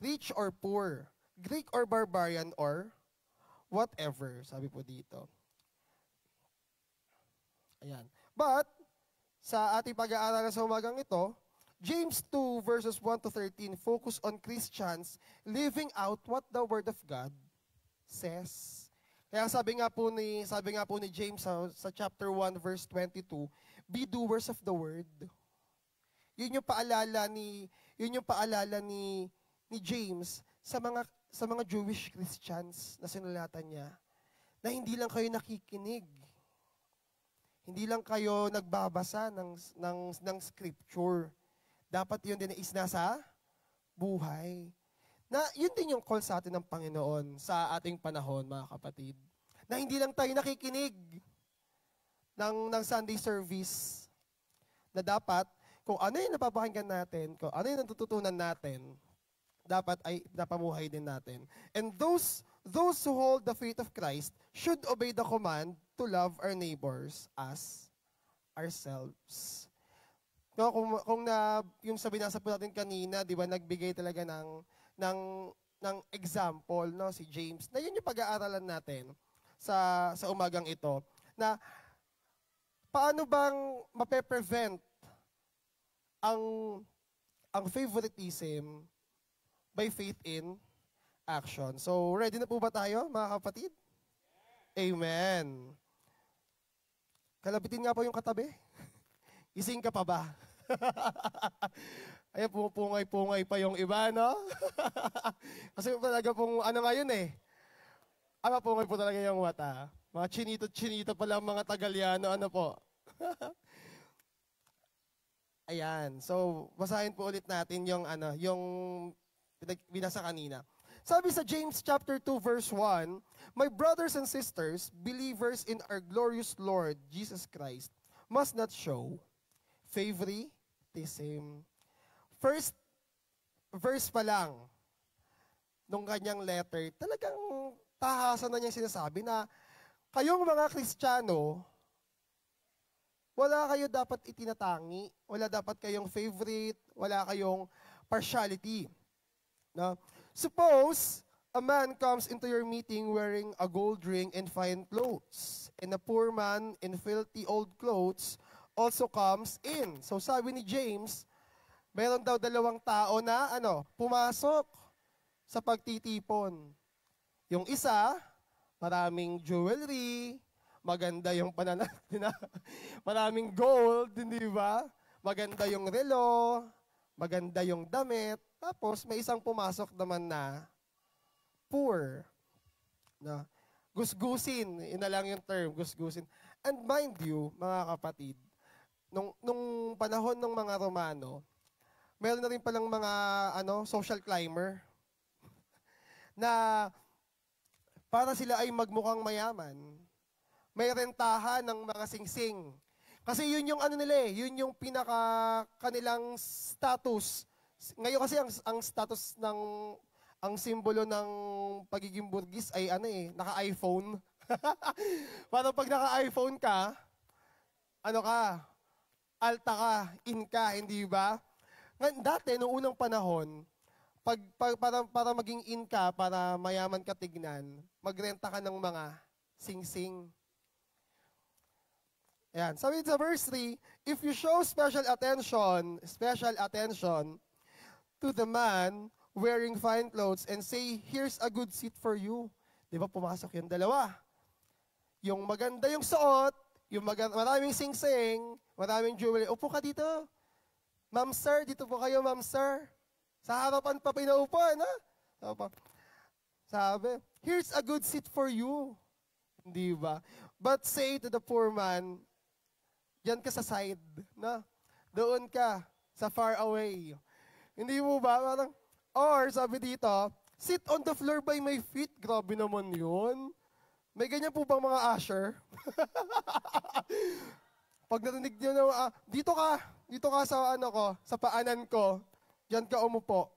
rich or poor, Greek or barbarian or whatever, sabi po dito. Ayan. But sa ating pag-aaralan sa umagang ito, James 2 verses 1 to 13 focus on Christians living out what the Word of God says. Kaya sabi nga po ni James sa chapter 1 verse 22, be doers of the word. Yun yung paalala ni James sa mga Jewish Christians na sinulatan niya na hindi lang kayo nakikinig. Hindi lang kayo nagbabasa ng scripture. Dapat yun din is nasa buhay. Na yun din yung call sa atin ng Panginoon sa ating panahon, mga kapatid. Na hindi lang tayo nakikinig ng Sunday service. Na dapat, kung ano yung napapakinggan natin, kung ano yung natututunan natin, dapat ay napamuhay din natin. And those who hold the faith of Christ should obey the command to love our neighbors as ourselves. No, yung sabi nasa po natin kanina, di ba, nagbigay talaga ng example, no, si James, na yun yung pag-aaralan natin sa umagang ito, na paano bang mape-prevent ang favoritism by faith in action. So, ready na po ba tayo, mga kapatid? Amen. Kalabitin nga po yung katabi. Gising ka pa ba? Ayan, pumupungay-pungay pa yung iba, no? Kasi talaga pong, ano ngayon eh, pungay po talaga yung mata. Mga chinito-chinito pa lang mga Tagaliano, ano po? Ayan, so basahin po ulit natin yung binasa kanina. Sabi sa James chapter 2 verse 1, "My brothers and sisters, believers in our glorious Lord Jesus Christ, must not show favoritism." First verse pa lang nung kanyang letter, talagang tahasan na niyang sinasabi na kayong mga Kristiyano, wala kayo dapat itinatangi, wala dapat kayong favorite, wala kayong partiality. No? Suppose a man comes into your meeting wearing a gold ring and fine clothes, and a poor man in filthy old clothes also comes in. So sabi ni James, mayroon daw dalawang tao na pumasok sa pagtitipon. Yung isa, maraming jewelry, maganda yung maraming gold, hindi ba? Maganda yung relo, maganda yung damit. Tapos may isang pumasok naman na poor. Na gusgusin, yun na lang yung term, gusgusin. And mind you, mga kapatid, nung panahon ng mga Romano, meron na rin palang mga social climber na para sila ay magmukhang mayaman, may rentahan ng mga singsing. Kasi yun yung yun yung pinaka kanilang status. Ngayon kasi ang status ang simbolo ng pagiging burgis ay naka-iPhone. Para pag naka-iPhone ka, alta ka, in ka, hindi ba? Dati, noong unang panahon, para maging in ka, para mayaman ka tignan, magrenta ka ng mga singsing. Ayan. Sabi sa verse 3, "If you show special attention to the man wearing fine clothes and say, 'Here's a good seat for you.'" Di ba pumasok yung dalawa? Yung maganda yung suot, yung maraming singsing, maraming jewelry. Upo ka dito. Ma'am sir, dito po kayo, ma'am sir. Sa harapan pa pinaupo, Sabi, "Here's a good seat for you." Di ba? But say to the poor man, diyan ka sa side, na? Doon ka, sa far away. Hindi mo ba? Parang, or sabi dito, "Sit on the floor by my feet." Grabe naman yun. May ganyan po bang mga usher? Pag narinig nyo na, dito ka sa sa paanan ko, diyan ka umupo.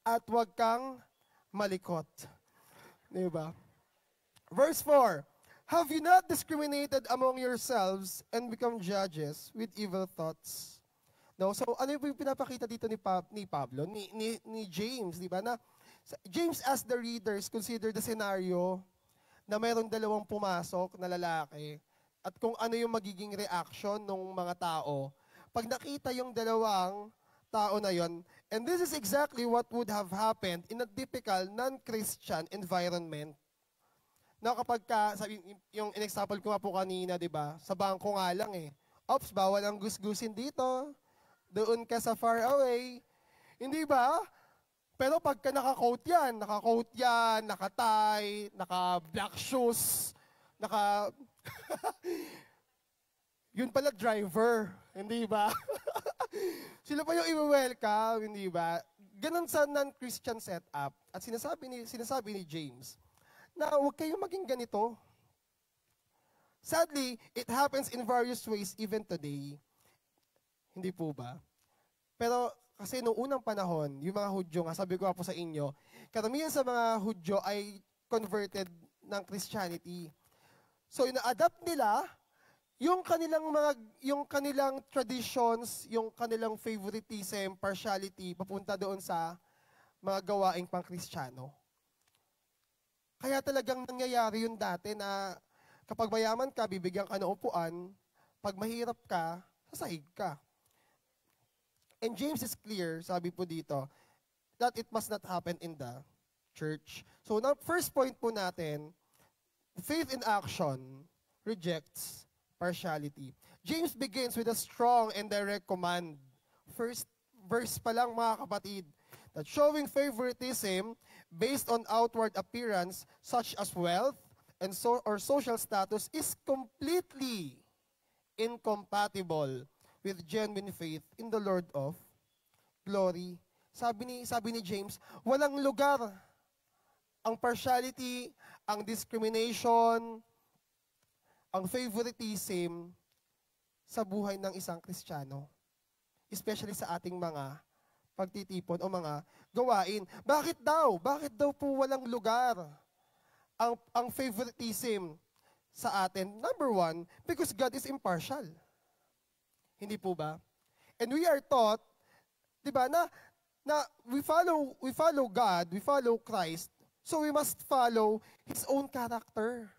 At huwag kang malikot. Diba? Verse 4, "Have you not discriminated among yourselves and become judges with evil thoughts?" No? So, ano yung pinapakita dito ni Pablo, ni James, di ba? Na, James as the readers, consider the scenario na mayroong dalawang pumasok na lalaki at kung ano yung magiging reaction ng mga tao pag nakita yung dalawang tao na yon. And this is exactly what would have happened in a typical non-Christian environment. Na kapag yung in-example ko nga po kanina, di ba? Sa bangko nga lang Ops, bawal ang gusgusin dito. Doon ka sa far away. Hindi ba? Pero pagka naka-coat yan, naka-tie, naka-black shoes, yun pala driver, hindi ba? Sila pa yung i-welcome, hindi ba? Ganon sa non-Christian setup. At sinasabi ni James, na huwag kayong maging ganito. Sadly, it happens in various ways even today. Hindi po ba? Pero kasi noong unang panahon, yung mga Hudyo, nga sabi ko po sa inyo, karamihan sa mga Hudyo ay converted ng Christianity. So ina-adapt nila yung kanilang traditions, yung kanilang favoritism, partiality, papunta doon sa mga gawaing pang-Kristiyano. Kaya talagang nangyayari yun dati na kapag mayaman ka, bibigyan ka ng upuan, pag mahirap ka, sasahig ka. And James is clear, sabi po dito, that it must not happen in the church. So now, first point po natin, faith in action rejects partiality. James begins with a strong and direct command. First verse pa lang mga kapatid, that showing favoritism based on outward appearance such as wealth and or social status is completely incompatible with genuine faith in the Lord of glory. Sabi ni James, walang lugar ang partiality, ang discrimination, ang favoritism sa buhay ng isang Kristiyano. Especially sa ating mga pagtitipon o mga gawain. Bakit daw? Bakit daw po walang lugar ang favoritism sa atin? Number one, because God is impartial. Hindi po ba? And we are taught, di ba, na we follow God, we follow Christ, so we must follow His own character.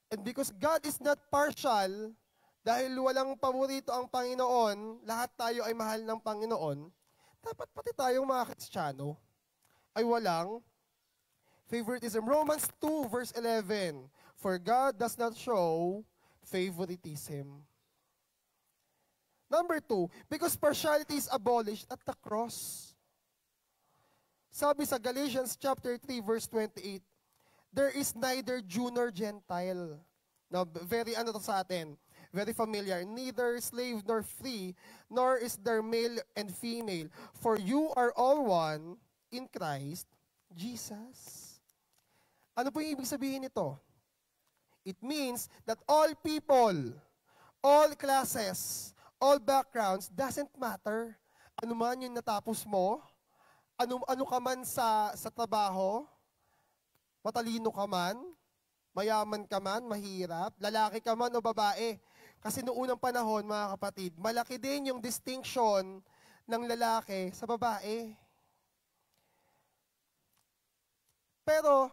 And because God is not partial, dahil walang paborito ang Panginoon, lahat tayo ay mahal ng Panginoon, dapat pati tayong mga Kristiyano ay walang favoritism. Romans 2 verse 11, for God does not show favoritism. Number 2, because partiality is abolished at the cross. Sabi sa Galatians chapter 3 verse 28, there is neither Jew nor Gentile. Now, very sa atin, very familiar. Neither slave nor free, nor is there male and female. For you are all one in Christ Jesus. Ano po yung ibig sabihin nito? It means that all people, all classes, all backgrounds, doesn't matter. Ano man yung natapos mo, ano ka man sa trabaho, matalino ka man, mayaman ka man, mahirap, lalaki ka man o babae. Kasi noong unang panahon, mga kapatid, malaki din yung distinction ng lalaki sa babae. Pero,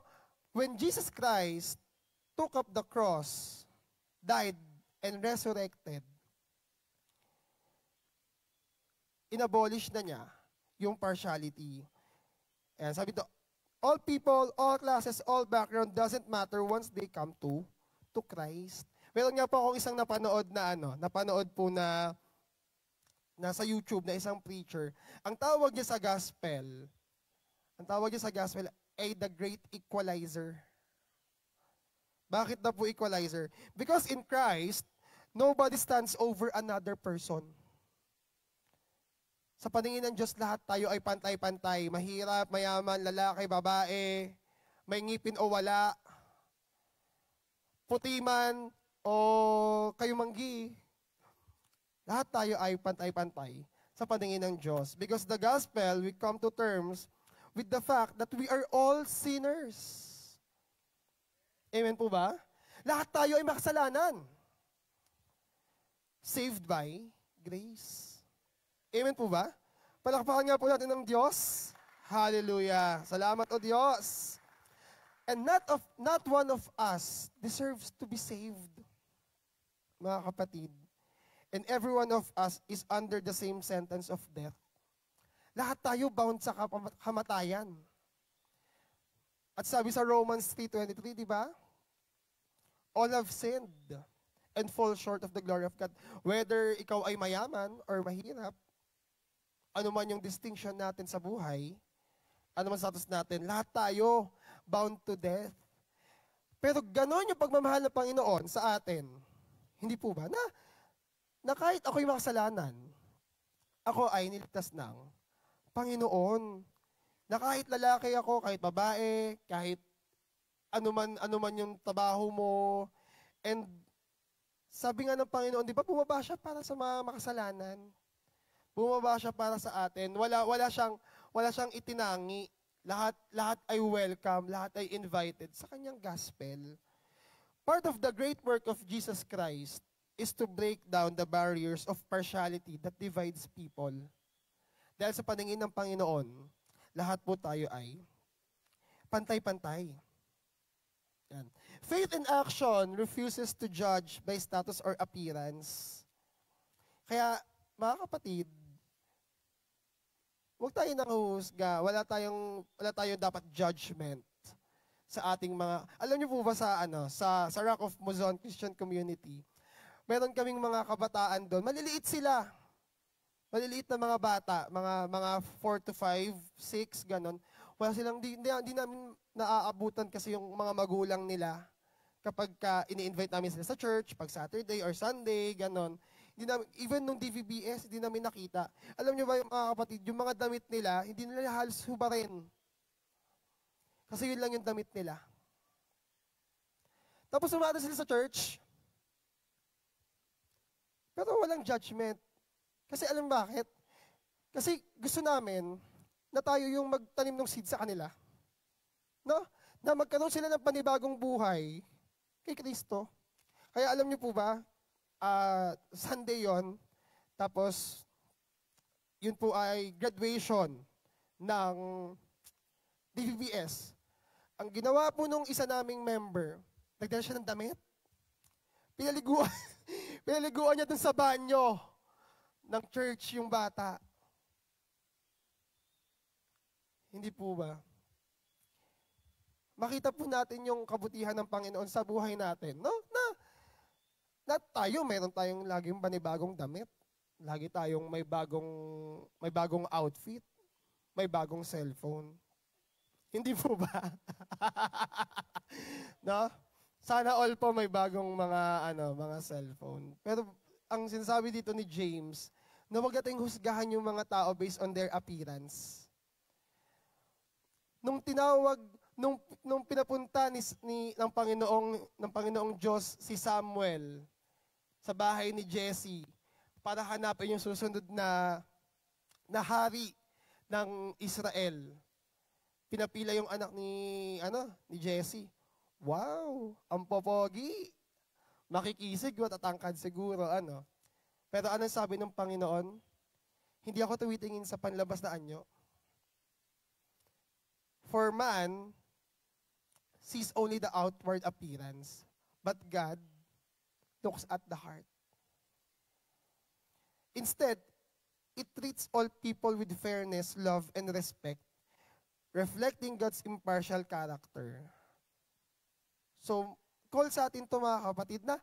when Jesus Christ took up the cross, died, and resurrected, inabolish na niya yung partiality. And sabi to, all people, all classes, all background doesn't matter once they come to Christ. Meron nga po akong isang napanood po na sa YouTube na isang preacher. Ang tawag niya sa gospel ay the great equalizer. Bakit na po equalizer? Because in Christ, nobody stands over another person. Sa paningin ng Diyos, lahat tayo ay pantay-pantay. Mahirap, mayaman, lalaki, babae, may ngipin o wala, puti man o kayumanggi. Lahat tayo ay pantay-pantay sa paningin ng Diyos. Because the gospel, we come to terms with the fact that we are all sinners. Amen po ba? Lahat tayo ay makasalanan. Saved by grace. Amen po ba? Palakpakan nga po natin ng Diyos. Hallelujah. Salamat o Diyos. And not one of us deserves to be saved, mga kapatid. And every one of us is under the same sentence of death. Lahat tayo bound sa kamatayan. At sabi sa Romans 3:23, di ba? All have sinned and fall short of the glory of God. Whether ikaw ay mayaman or mahirap, ano man yung distinction natin sa buhay, ano man status natin, lahat tayo bound to death. Pero ganon yung pagmamahal ng Panginoon sa atin. Hindi po ba? Na kahit ako'y makasalanan, ako ay niligtas ng Panginoon. Na kahit lalaki ako, kahit babae, kahit anuman yung trabaho mo, and sabi nga ng Panginoon, di ba bumaba siya para sa mga makasalanan? Bumaba siya para sa atin. Wala siyang itinangi. Lahat ay welcome, lahat ay invited sa kanyang gospel. Part of the great work of Jesus Christ is to break down the barriers of partiality that divides people. Dahil sa paningin ng Panginoon, lahat po tayo ay pantay-pantay. Yan. Faith in action refuses to judge by status or appearance. Kaya, mga kapatid, huwag tayo nanguhusga. Wala tayong dapat judgment sa ating mga, alam niyo po ba sa Rock of Muzon Christian Community, meron kaming mga kabataan doon, maliliit sila. Maliliit na mga bata, mga 4 to 5, 6, ganon. Wala silang, di namin naaabutan kasi yung mga magulang nila kapag ini-invite namin sila sa church, pag Saturday or Sunday, ganon. Even nung DVBS, hindi namin nakita. Alam niyo ba, mga kapatid, yung mga damit nila, hindi nila halos hubarin. Kasi yun lang yung damit nila. Tapos umada sila sa church, pero walang judgment. Kasi alam bakit? Kasi gusto namin na tayo yung magtanim ng seed sa kanila. No? Na magkaroon sila ng panibagong buhay kay Kristo. Kaya alam niyo po ba, Sunday yon, tapos yun po ay graduation ng DVBS. Ang ginawa po nung isa naming member, nagdala siya ng damit. Pinaliguan niya dun sa banyo ng church yung bata. Hindi po ba? Makita po natin yung kabutihan ng Panginoon sa buhay natin, no? Na tayo, meron tayong laging panibagong damit. Lagi tayong may bagong outfit, may bagong cellphone. Hindi po ba? No? Sana all po may bagong mga cellphone. Pero ang sinasabi dito ni James, na huwag nating husgahan yung mga tao based on their appearance. Nung pinapunta ng Panginoong Diyos si Samuel sa bahay ni Jesse para hanapin yung susunod na hari ng Israel. Pinapila yung anak ni Jesse. Wow, ang popogi. Makikisig, matatangkad siguro, Pero anong sabi ng Panginoon? Hindi ako tumitingin sa panlabas na anyo. For man sees only the outward appearance, but God looks at the heart. Instead, it treats all people with fairness, love, and respect, reflecting God's impartial character. So, call sa atin to mga kapatid na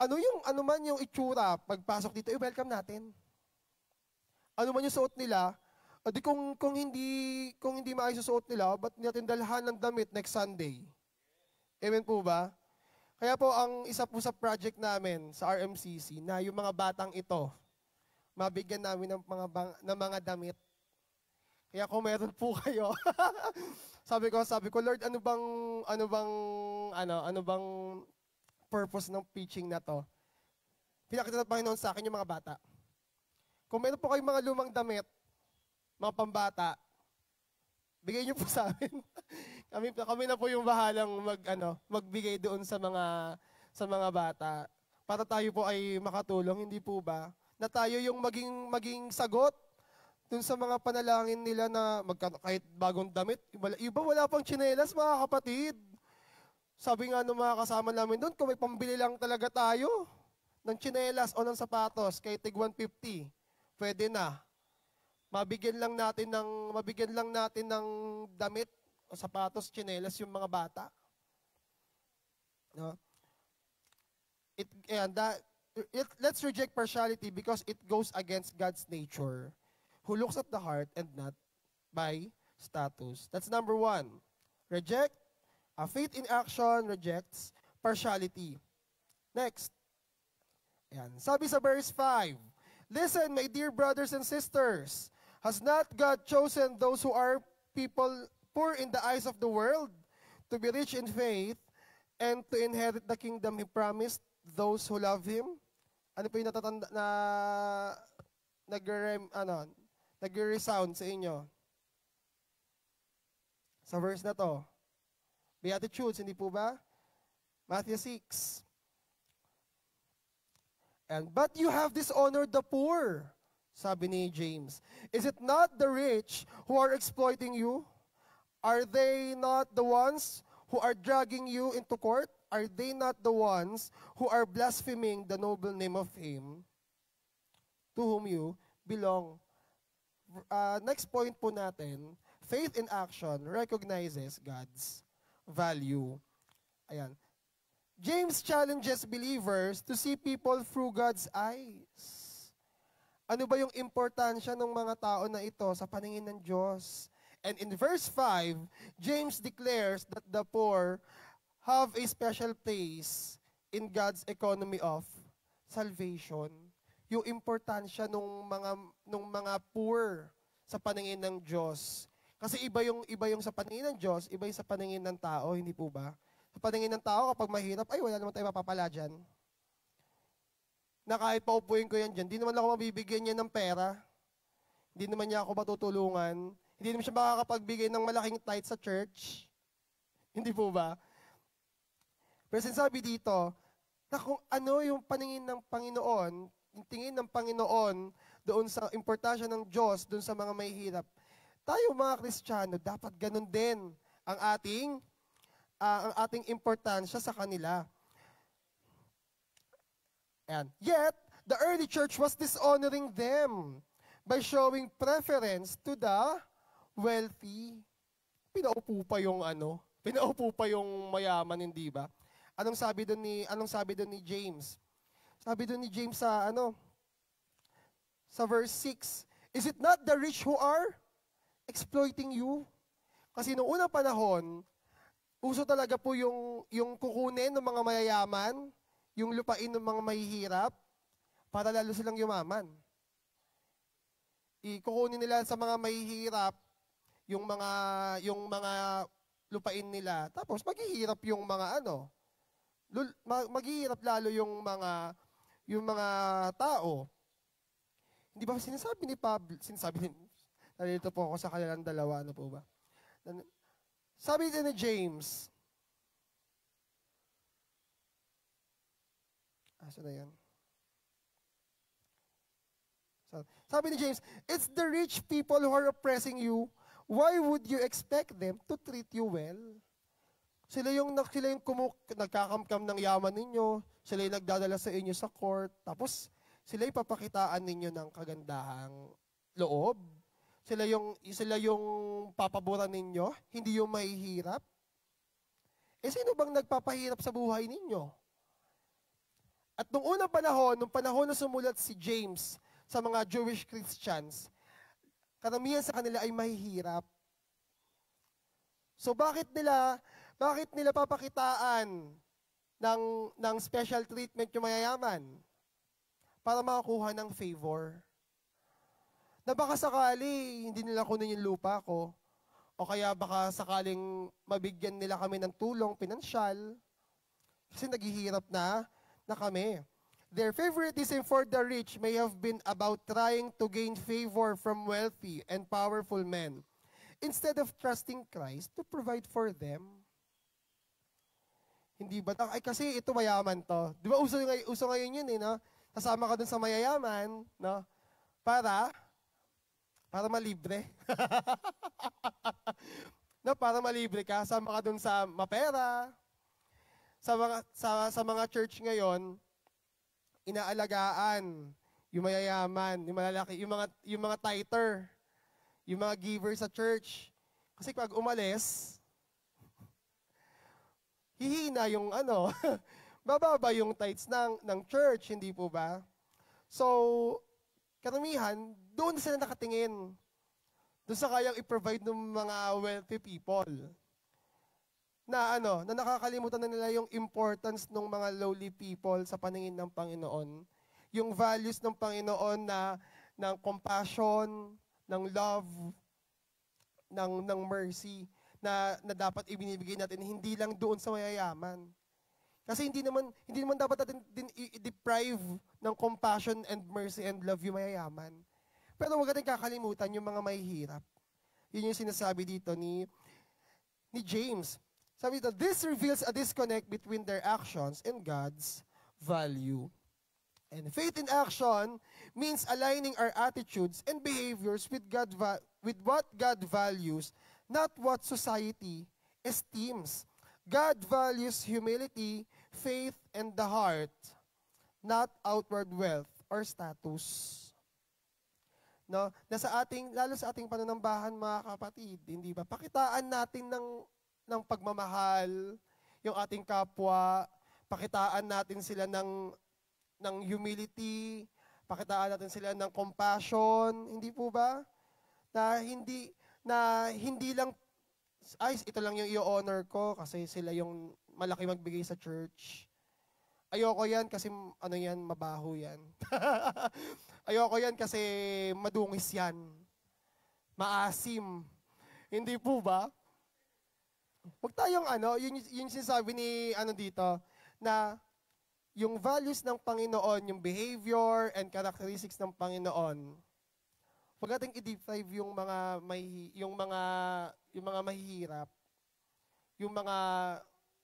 ano man yung itsura pagpasok dito, i-welcome natin. Ano man yung suot nila, di kung hindi maayos yung suot nila, ba't natin dalhan ng damit next Sunday? Amen po ba? Kaya po, ang isa po sa project namin sa RMCC, na yung mga batang ito, mabigyan namin ng mga damit. Kaya kung meron po kayo, sabi ko, Lord, ano bang purpose ng preaching na to? Pinakita ng Panginoon sa akin yung mga bata. Kung meron po kayong mga lumang damit, mga pambata, bigay niyo po sa amin. kami na po yung bahalang magbigay doon sa mga bata para tayo po ay makatulong, hindi po ba? Na tayo yung maging sagot dun sa mga panalangin nila na kahit bagong damit, iba wala pang tsinelas, mga kapatid. Sabi nga ng mga kasama namin doon, kung may pambili lang talaga tayo ng tsinelas o ng sapatos, kahit tig 150, pwede na. Mabigyan lang natin ng damit o sapatos, tsinelas yung mga bata. No? Let's reject partiality because it goes against God's nature, who looks at the heart and not by status. That's number 1. Reject. Faith in action rejects partiality. Next. Ayan. Sabi sa verse 5, listen, my dear brothers and sisters, has not God chosen those who are people poor in the eyes of the world to be rich in faith and to inherit the kingdom He promised those who love Him? Ano po yung natatanda na nag-resound sa inyo? Sa verse na to. Beatitudes, hindi po ba? Matthew 6. But you have dishonored the poor, sabi ni James. Is it not the rich who are exploiting you? Are they not the ones who are dragging you into court? Are they not the ones who are blaspheming the noble name of Him to whom you belong? Next point po natin, faith in action recognizes God's value. Ayan. James challenges believers to see people through God's eyes. Ano ba yung importansya ng mga tao na ito sa paningin ng Diyos? And in verse 5, James declares that the poor have a special place in God's economy of salvation. Yung importansya ng mga poor sa paningin ng Diyos. Kasi iba yung sa paningin ng Diyos, iba yung sa paningin ng tao, hindi po ba? Sa paningin ng tao, kapag mahirap, ay wala naman tayo mapapala dyan. Na kahit paupuin ko yan dyan, di naman ako mabibigyan niya ng pera. Hindi naman niya ako matutulungan. Hindi naman siya makakapagbigay ng malaking tithe sa church. Hindi po ba? Pero sinasabi dito, na kung ano yung paningin ng Panginoon, yung tingin ng Panginoon doon sa importansya ng Diyos, doon sa mga may hirap, tayo mga Kristiyano, dapat ganun din ang ating importansya sa kanila. And yet, the early church was dishonoring them by showing preference to the wealthy. Pinaupo pa yung mayaman, hindi ba? Anong sabi doon ni James? Sabi doon ni James sa verse 6, is it not the rich who are exploiting you? Kasi noong unang panahon, uso talaga po yung kukunin ng mga mayayaman, yung lupain ng mga mahihirap, para lalo silang yumaman. Ikukunin nila sa mga mahihirap yung mga lupain nila, tapos maghihirap yung mga maghihirap lalo yung mga tao. Hindi ba sinasabi ni Pablo, nalito po ako sa kanilang dalawa, ano po ba? Sabi din ni James, asa na yan? Sabi ni James, it's the rich people who are oppressing you. Why would you expect them to treat you well? Sila yung nagkakamkam ng yaman ninyo, sila yung nagdadala sa inyo sa court, tapos sila yung papakitaan ninyo ng kagandahang loob. Sila yung papaboran ninyo, hindi yung mahihirap. Sino bang nagpapahirap sa buhay ninyo? At nung unang panahon na sumulat si James sa mga Jewish Christians, karamihan sa kanila ay mahihirap. So bakit nila papakitaan ng special treatment yung mayayaman? Para makakuha ng favor. Na baka sakali hindi nila kunin yung lupa ko, o kaya baka sakaling mabigyan nila kami ng tulong pinansyal, kasi naghihirap na kami. Their favoritism for the rich may have been about trying to gain favor from wealthy and powerful men, instead of trusting Christ to provide for them. Hindi ba? Ay, kasi ito mayaman to. Di ba uso ngayon yun no? Kasama ka dun sa mayayaman, no? Para malibre. No, para malibre ka, sama ka dun sa mapera. Sa mga church ngayon, inaalagaan yung mayayaman, yung malalaki, yung mga tither, yung mga giver sa church. Kasi pag umalis, hihina yung bababa yung tithes ng church, hindi po ba? So, karamihan, doon sila nakatingin. doon sa kayang i-provide ng mga wealthy people. Na nakakalimutan na nila yung importance ng mga lowly people sa paningin ng Panginoon. Yung values ng Panginoon na ng compassion, ng love, ng mercy na dapat ibinibigay natin hindi lang doon sa mayayaman. Kasi hindi naman dapat natin din i-deprive ng compassion and mercy and love yung mayayaman. Pero huwag natin kakalimutan yung mga mahihirap. Yun yung sinasabi dito ni James. Sabi dito, this reveals a disconnect between their actions and God's value. And faith in action means aligning our attitudes and behaviors with what God values, not what society esteems. God values humility, faith, and the heart, not outward wealth or status. No, lalo sa ating pananambahan, mga kapatid, hindi ba? Pakitaan natin ng pagmamahal, yung ating kapwa, pakitaan natin sila ng humility, pakitaan natin sila ng compassion, hindi po ba? Na hindi lang, ito lang yung i-honor ko kasi sila yung malaki magbigay sa church. Ayoko yan kasi mabaho yan. Ayoko yan kasi madungis yan. Maasim. Hindi po ba? Huwag tayong yung sinasabi ni dito, na yung values ng Panginoon, yung behavior and characteristics ng Panginoon, huwag nating i-deprive yung mga mahihirap. Yung mga,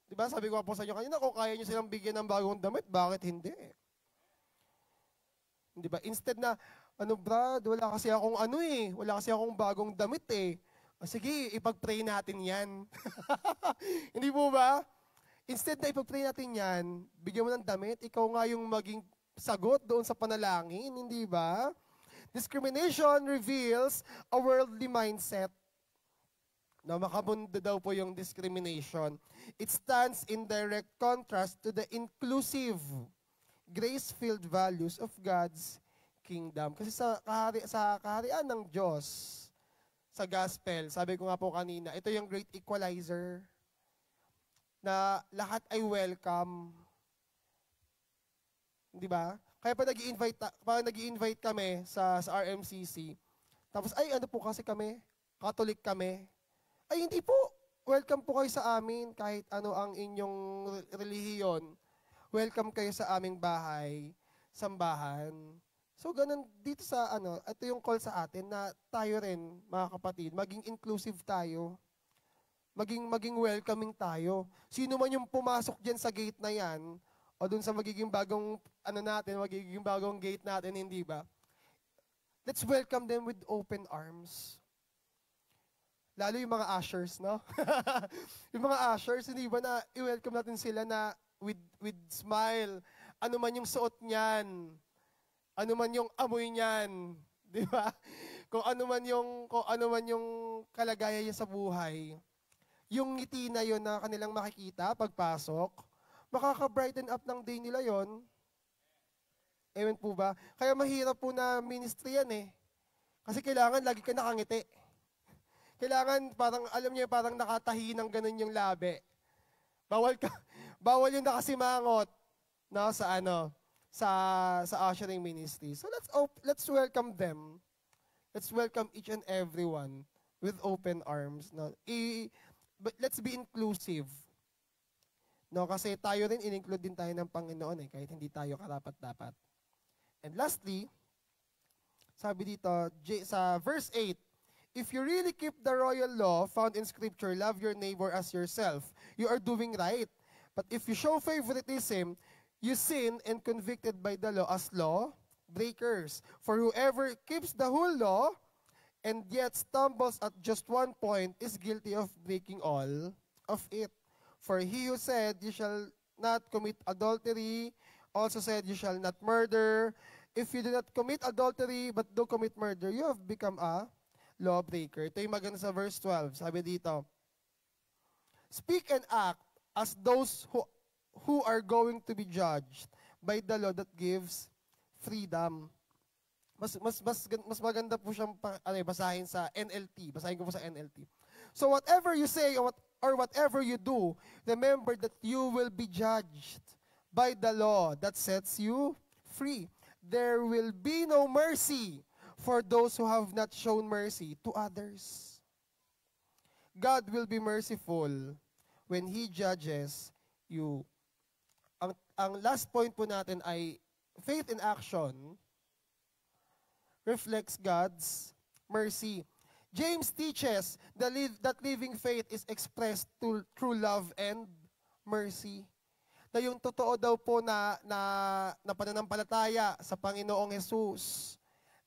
di ba sabi ko po sa inyo kanina, kung kaya nyo silang bigyan ng bagong damit, bakit hindi? Di ba? Instead na, Brad, wala kasi akong bagong damit eh. Sige, ipag-pray natin yan. Hindi po ba? Instead na ipag-pray natin yan, bigyan mo ng damit, ikaw nga yung maging sagot doon sa panalangin, hindi ba? Discrimination reveals a worldly mindset. Na makabundo daw po yung discrimination. It stands in direct contrast to the inclusive, grace-filled values of God's kingdom. Kasi sa kaharian ng Diyos, sa gospel, sabi ko nga po kanina, ito yung great equalizer na lahat ay welcome. Di ba? Kaya pa nag-i-invite kami sa RMCC, tapos po kasi kami, Catholic kami. Ay hindi po, welcome po kayo sa amin kahit ano ang inyong relihiyon. Welcome kayo sa aming bahay, sambahan. So, ganun, dito sa, ito yung call sa atin na tayo rin, mga kapatid, maging inclusive tayo. Maging welcoming tayo. Sino man yung pumasok dyan sa gate na yan, o dun sa magiging bagong, magiging bagong gate natin, hindi ba? Let's welcome them with open arms. Lalo yung mga ushers, no? Yung mga ushers, hindi ba na i-welcome natin sila na with smile. Ano man yung suot niyan, ano man yung amoy niyan, di ba? Kung ano man yung kalagayan niya sa buhay, yung ngiti na yon na kanilang makikita pagpasok, makaka-brighten up ng day nila yon. Amen po ba? Kaya mahirap po na ministry yan eh. Kasi kailangan lagi ka nakangiti. Kailangan parang nakatahi ng ganun yung labi. Bawal yung nakasimangot, no, sa ushering ministry. So let's welcome them. Let's welcome each and everyone with open arms. No? But let's be inclusive. No, kasi tayo rin, in-include din tayo ng Panginoon kahit hindi tayo karapat-dapat. And lastly, sabi dito, sa verse 8, if you really keep the royal law found in Scripture, love your neighbor as yourself, you are doing right. But if you show favoritism, you sin and convicted by the law as law breakers. For whoever keeps the whole law and yet stumbles at just one point is guilty of breaking all of it. For he who said, you shall not commit adultery, also said, you shall not murder. If you do not commit adultery but do commit murder, you have become a lawbreaker. Ito yung maganda sa verse 12. Sabi dito, speak and act as those who are going to be judged by the law that gives freedom. Mas maganda po siyang basahin sa NLT. Basahin ko po sa NLT. So whatever you say or whatever you do, remember that you will be judged by the law that sets you free. There will be no mercy for those who have not shown mercy to others. God will be merciful when He judges you. Ang last point po natin ay faith in action reflects God's mercy. James teaches that living faith is expressed through love and mercy. Na yung totoo daw po na pananampalataya sa Panginoong Jesus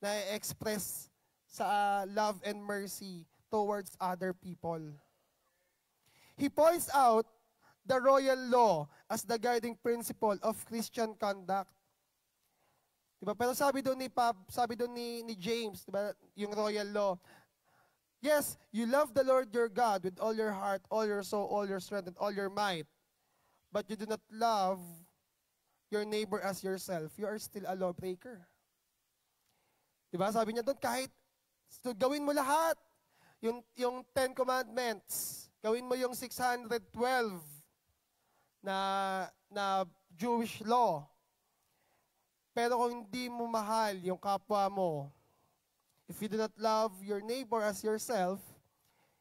na express sa love and mercy towards other people. He points out the royal law as the guiding principle of Christian conduct. Diba? Pero sabi doon ni James, diba, yung royal law, yes, you love the Lord your God with all your heart, all your soul, all your strength, and all your might, but you do not love your neighbor as yourself, you are still a lawbreaker. Diba? Sabi niya doon, kahit gawin mo lahat, yung 10 commandments, gawin mo yung 612 na Jewish law. Pero kung hindi mo mahal yung kapwa mo, if you do not love your neighbor as yourself,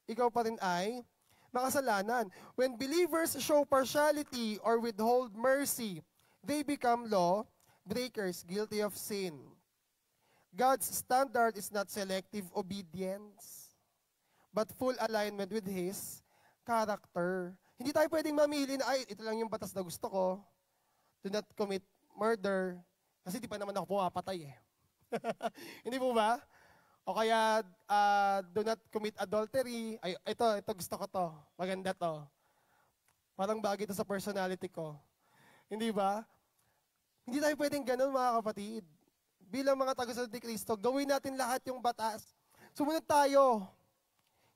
ikaw pa rin ay makasalanan. When believers show partiality or withhold mercy, they become law breakers, guilty of sin. God's standard is not selective obedience, but full alignment with His character. Hindi tayo pwedeng mamili na, ay, ito lang yung batas na gusto ko. Do not commit murder. Kasi di pa naman ako pumapatay eh. Hindi po ba? O kaya, do not commit adultery. Ay, ito gusto ko to. Maganda to. Parang bagay to sa personality ko. Hindi ba? Hindi tayo pwedeng ganun, mga kapatid. Bilang mga tagasunod ni Kristo, gawin natin lahat yung batas. Sumunod tayo.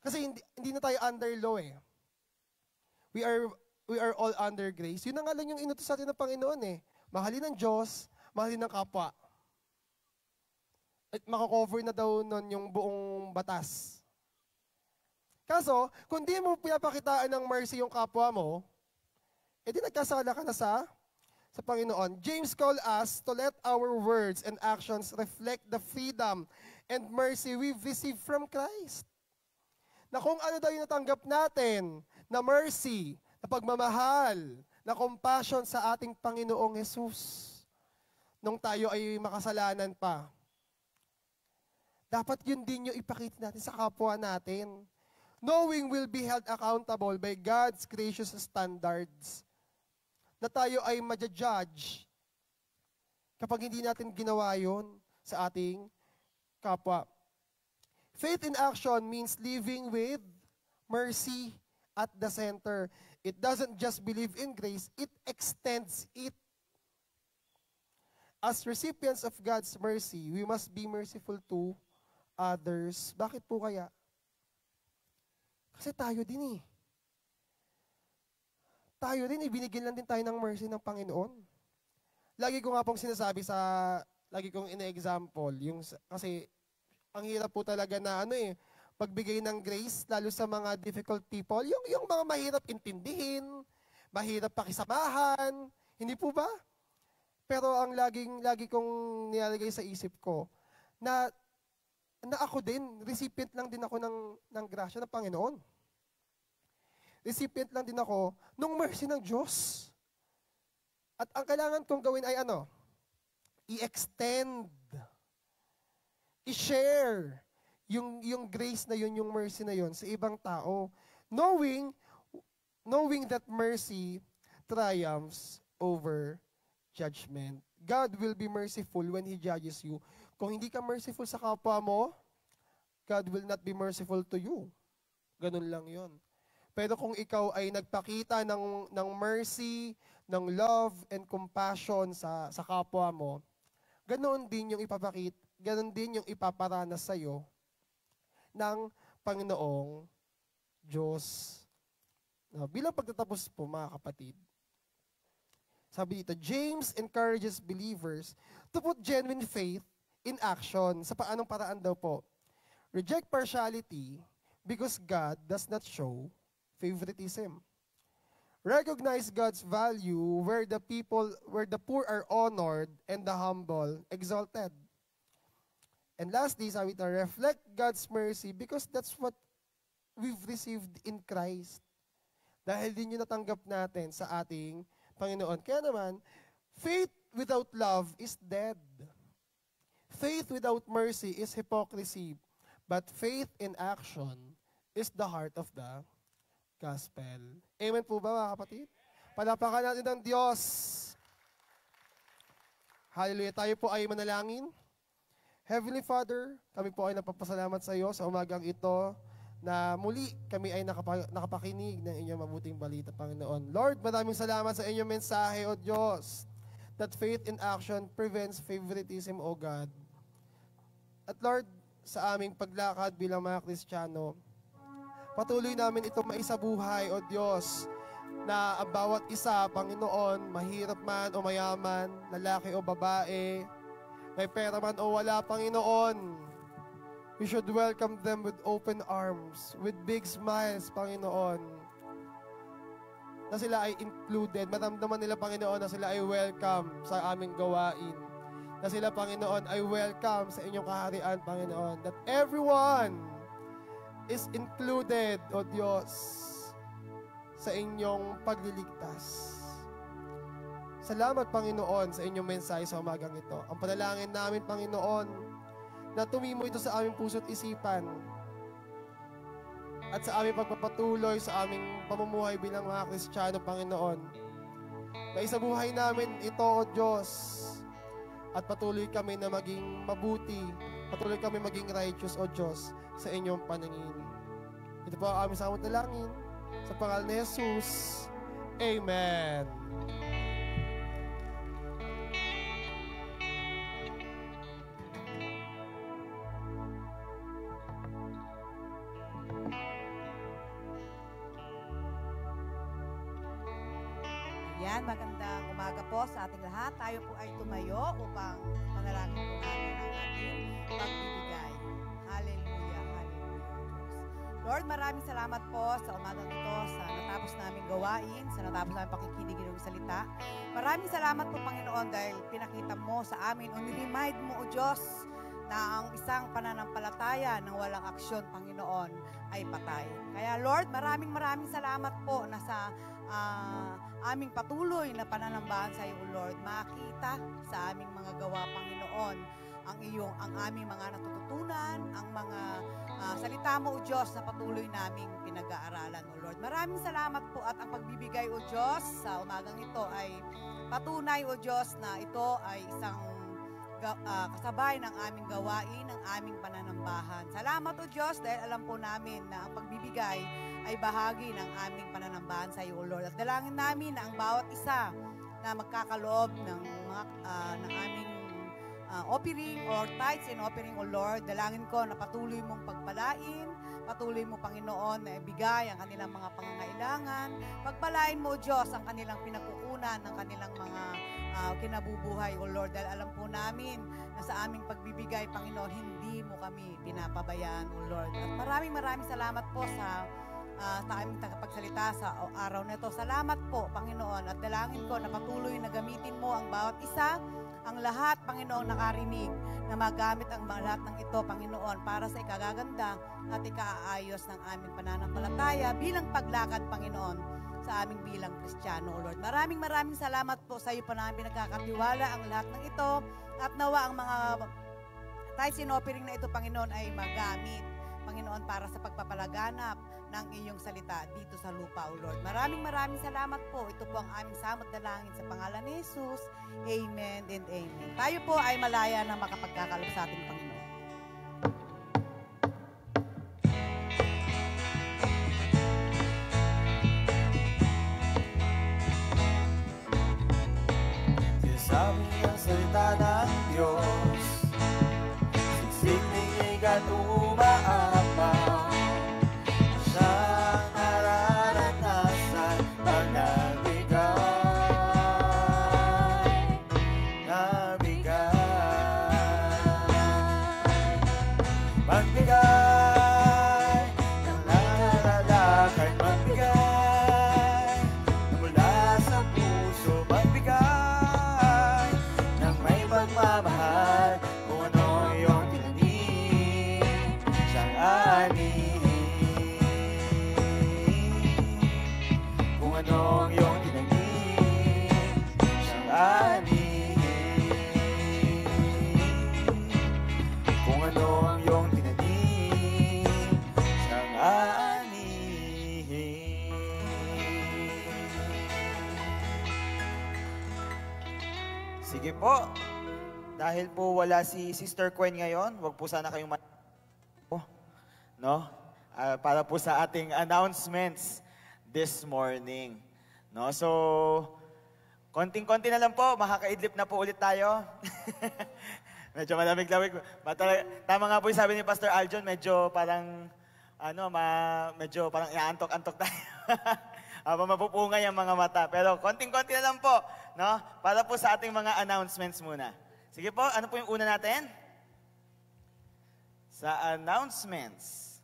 Kasi hindi na tayo under law eh. We are all under grace. Yun na nga lang yung inutos sa atin ng Panginoon eh. Mahalin ng Diyos, mahalin ng kapwa. At makakover na daw nun yung buong batas. Kaso, kung di mo pinapakitaan ng mercy yung kapwa mo, edi nagkasala ka na sa Panginoon. James called us to let our words and actions reflect the freedom and mercy we've received from Christ. Na kung ano daw yung natanggap natin, na mercy, na pagmamahal, na compassion sa ating Panginoong Jesus, nung tayo ay makasalanan pa. Dapat yun din yung ipakita natin sa kapwa natin. Knowing we'll be held accountable by God's gracious standards. Na tayo ay ma-judge kapag hindi natin ginawa yun sa ating kapwa. Faith in action means living with mercy at the center. It doesn't just believe in grace, it extends it. As recipients of God's mercy, we must be merciful to others. Bakit po kaya? Kasi tayo din eh. Tayo rin, ibinigyan lang din tayo ng mercy ng Panginoon. Lagi ko nga pong sinasabi lagi kong ina-example, kasi ang hirap po talaga na pagbigay ng grace, lalo sa mga difficult people, yung mga mahirap intindihin, mahirap pakisamahan, hindi po ba? Pero ang lagi kong nilalagay sa isip ko, na ako din, recipient lang din ako ng grasya ng Panginoon. Recipient lang din ako ng mercy ng Diyos. At ang kailangan kong gawin ay i-extend, i-share yung grace na yun, yung mercy na yun sa ibang tao. Knowing that mercy triumphs over judgment. God will be merciful when He judges you. Kung hindi ka merciful sa kapwa mo, God will not be merciful to you. Ganun lang yun. Pero kung ikaw ay nagpakita ng mercy, ng love and compassion sa kapwa mo, ganoon din yung ganoon din yung ipaparanas sa iyo ng Panginoong Diyos. Bilang pagtatapos po, mga kapatid, sabi dito, James encourages believers to put genuine faith in action. Sa paanong paraan daw po? Reject partiality because God does not show favoritism. Recognize God's value where the poor are honored and the humble exalted. And lastly, sabi ito, reflect God's mercy because that's what we've received in Christ. Dahil din yung natanggap natin sa ating Panginoon. Kaya naman, faith without love is dead. Faith without mercy is hypocrisy. But faith in action is the heart of the gospel. Amen po ba mga kapatid? Palapakan natin ng Diyos. Hallelujah. Tayo po ay manalangin. Heavenly Father, kami po ay napapasalamat sa iyo sa umagang ito na muli kami ay nakapakinig ng inyong mabuting balita, Panginoon. Lord, maraming salamat sa inyong mensahe, O Diyos, that faith in action prevents favoritism, O God. At Lord, sa aming paglakad bilang mga Kristiyano, patuloy namin ito maisabuhay, O Diyos, na ang bawat isa, Panginoon, mahirap man o mayaman, lalaki o babae, may pera man o wala, Panginoon, we should welcome them with open arms, with big smiles, Panginoon, na sila ay included. Maramdaman nila, Panginoon, na sila ay welcome sa aming gawain. Na sila, Panginoon, ay welcome sa inyong kaharian, Panginoon. That everyone is included, O Diyos, sa inyong pagliligtas. Salamat, Panginoon, sa inyong mensahe sa umagang ito. Ang panalangin namin, Panginoon, na tumimo ito sa aming puso't isipan at sa aming pagpapatuloy sa aming pamumuhay bilang mga Kristiyano, Panginoon. Maisabuhay namin ito, O Diyos, at patuloy kami na maging mabuti, patuloy kami maging righteous, O Diyos, sa inyong paningin. Ito po ang aming samot na langin. Sa pangalan ni Jesus, Amen. Yan, magandang umaga po sa ating lahat. Tayo po ay tumayo upang manalangin po natin ang ating pagbibigay. Hallelujah, hallelujah. Lord, maraming salamat po sa umagang ito, sa natapos namin gawain, sa natapos namin pakikinig ng salita. Maraming salamat po, Panginoon, dahil pinakita mo sa amin, o niremind mo, O Diyos, na ang isang pananampalataya ng walang aksyon, Panginoon, ay patay. Kaya Lord, maraming salamat po na sa aming patuloy na pananambahan sa iyo, Lord, makita sa aming mga gawa, Panginoon, ang aming mga natututunan, ang mga salita mo, O Diyos, na patuloy naming pinag-aaralan, O Lord. Maraming salamat po at ang pagbibigay, O Diyos, sa umagang ito ay patunay, O Diyos, na ito ay isang kasabay ng aming gawain, ng aming pananambahan. Salamat, O Diyos, dahil alam po namin na ang pagbibigay ay bahagi ng aming pananambahan sa iyo, O Lord. At dalangin namin na ang bawat isa na magkakaloob ng aming offering or tithes and offering, O Lord, dalangin ko na patuloy mong pagpalain, patuloy mo, Panginoon, na ibigay ang kanilang mga pangangailangan. Pagpalain mo, O Diyos, ang kanilang pinagkukunan, ng kanilang mga kinabubuhay, O Lord, dahil alam po namin na sa aming pagbibigay, Panginoon, hindi mo kami pinapabayaan, O Lord. At maraming salamat po sa aming tagapagsalita sa araw na ito. Salamat po, Panginoon, at dalangin ko na patuloy na gamitin mo ang bawat isa, ang lahat, Panginoon, nakarinig, na magamit ang lahat ng ito, Panginoon, para sa ikagaganda at ikaayos ng aming pananampalataya bilang paglakad, Panginoon, sa aming bilang Kristiyano, O Lord. Maraming salamat po sa iyo po namin pinagkakatiwala ang lahat ng ito, at nawa ang mga tithes and offering na ito, Panginoon, ay magamit, Panginoon, para sa pagpapalaganap ng iyong salita dito sa lupa, O Lord. Maraming salamat po. Ito po ang aming samot dalangin sa pangalan ni Jesus. Amen and amen. Tayo po ay malaya na makapagkakalap sa ating Panginoon. Sabi ang salita ng Diyos, siksik ni at umaapaw, siyang nararanasan pag nabigay. pagmamahal. Kung ano ang iyong tinanim, siyang aanihin. Kung ano ang iyong tinanim, siyang aanihin. Kung ano ang iyong tinanim, siyang aanihin. Sige po. Dahil po wala si Sister Gwen ngayon, wag po sana kayong no? Para po sa ating announcements this morning. No? So, konting-konti na lang po, makakaidlip na po ulit tayo. Medyo malamig-lamig. Tama nga po yung sabi ni Pastor Aljon, medyo parang, medyo parang iaantok-antok tayo. Mapupungay ang mga mata. Pero konting-konti na lang po, no? Para po sa ating mga announcements muna. Sige po, ano po yung una natin? Sa announcements.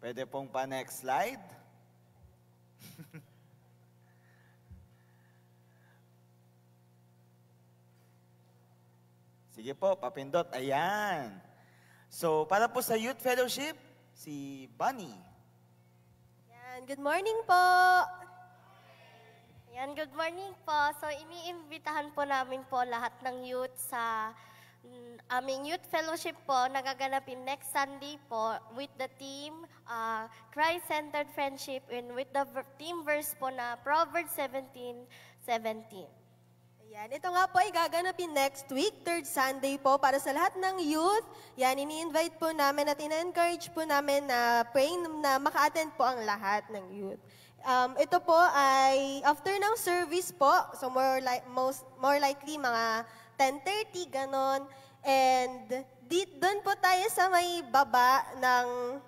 Pwede pong pa next slide. Sige po, papindot. Ayan. So, para po sa Youth Fellowship, si Bunny. Yan, good morning po. Yan, good morning po. So, iniimbitahan po namin po lahat ng youth sa aming Youth Fellowship po, nagaganapin next Sunday po with the team Christ-Centered Friendship and with the team verse po na Proverbs 17:17. Ayan, ito nga po ay gaganapin next week, third Sunday po para sa lahat ng youth. Yan, ini-invite po namin at ina-encourage po namin na praying na maka-attend po ang lahat ng youth. Ito po ay after ng service po, so more likely mga 10:30 ganon. And doon po tayo sa may baba ng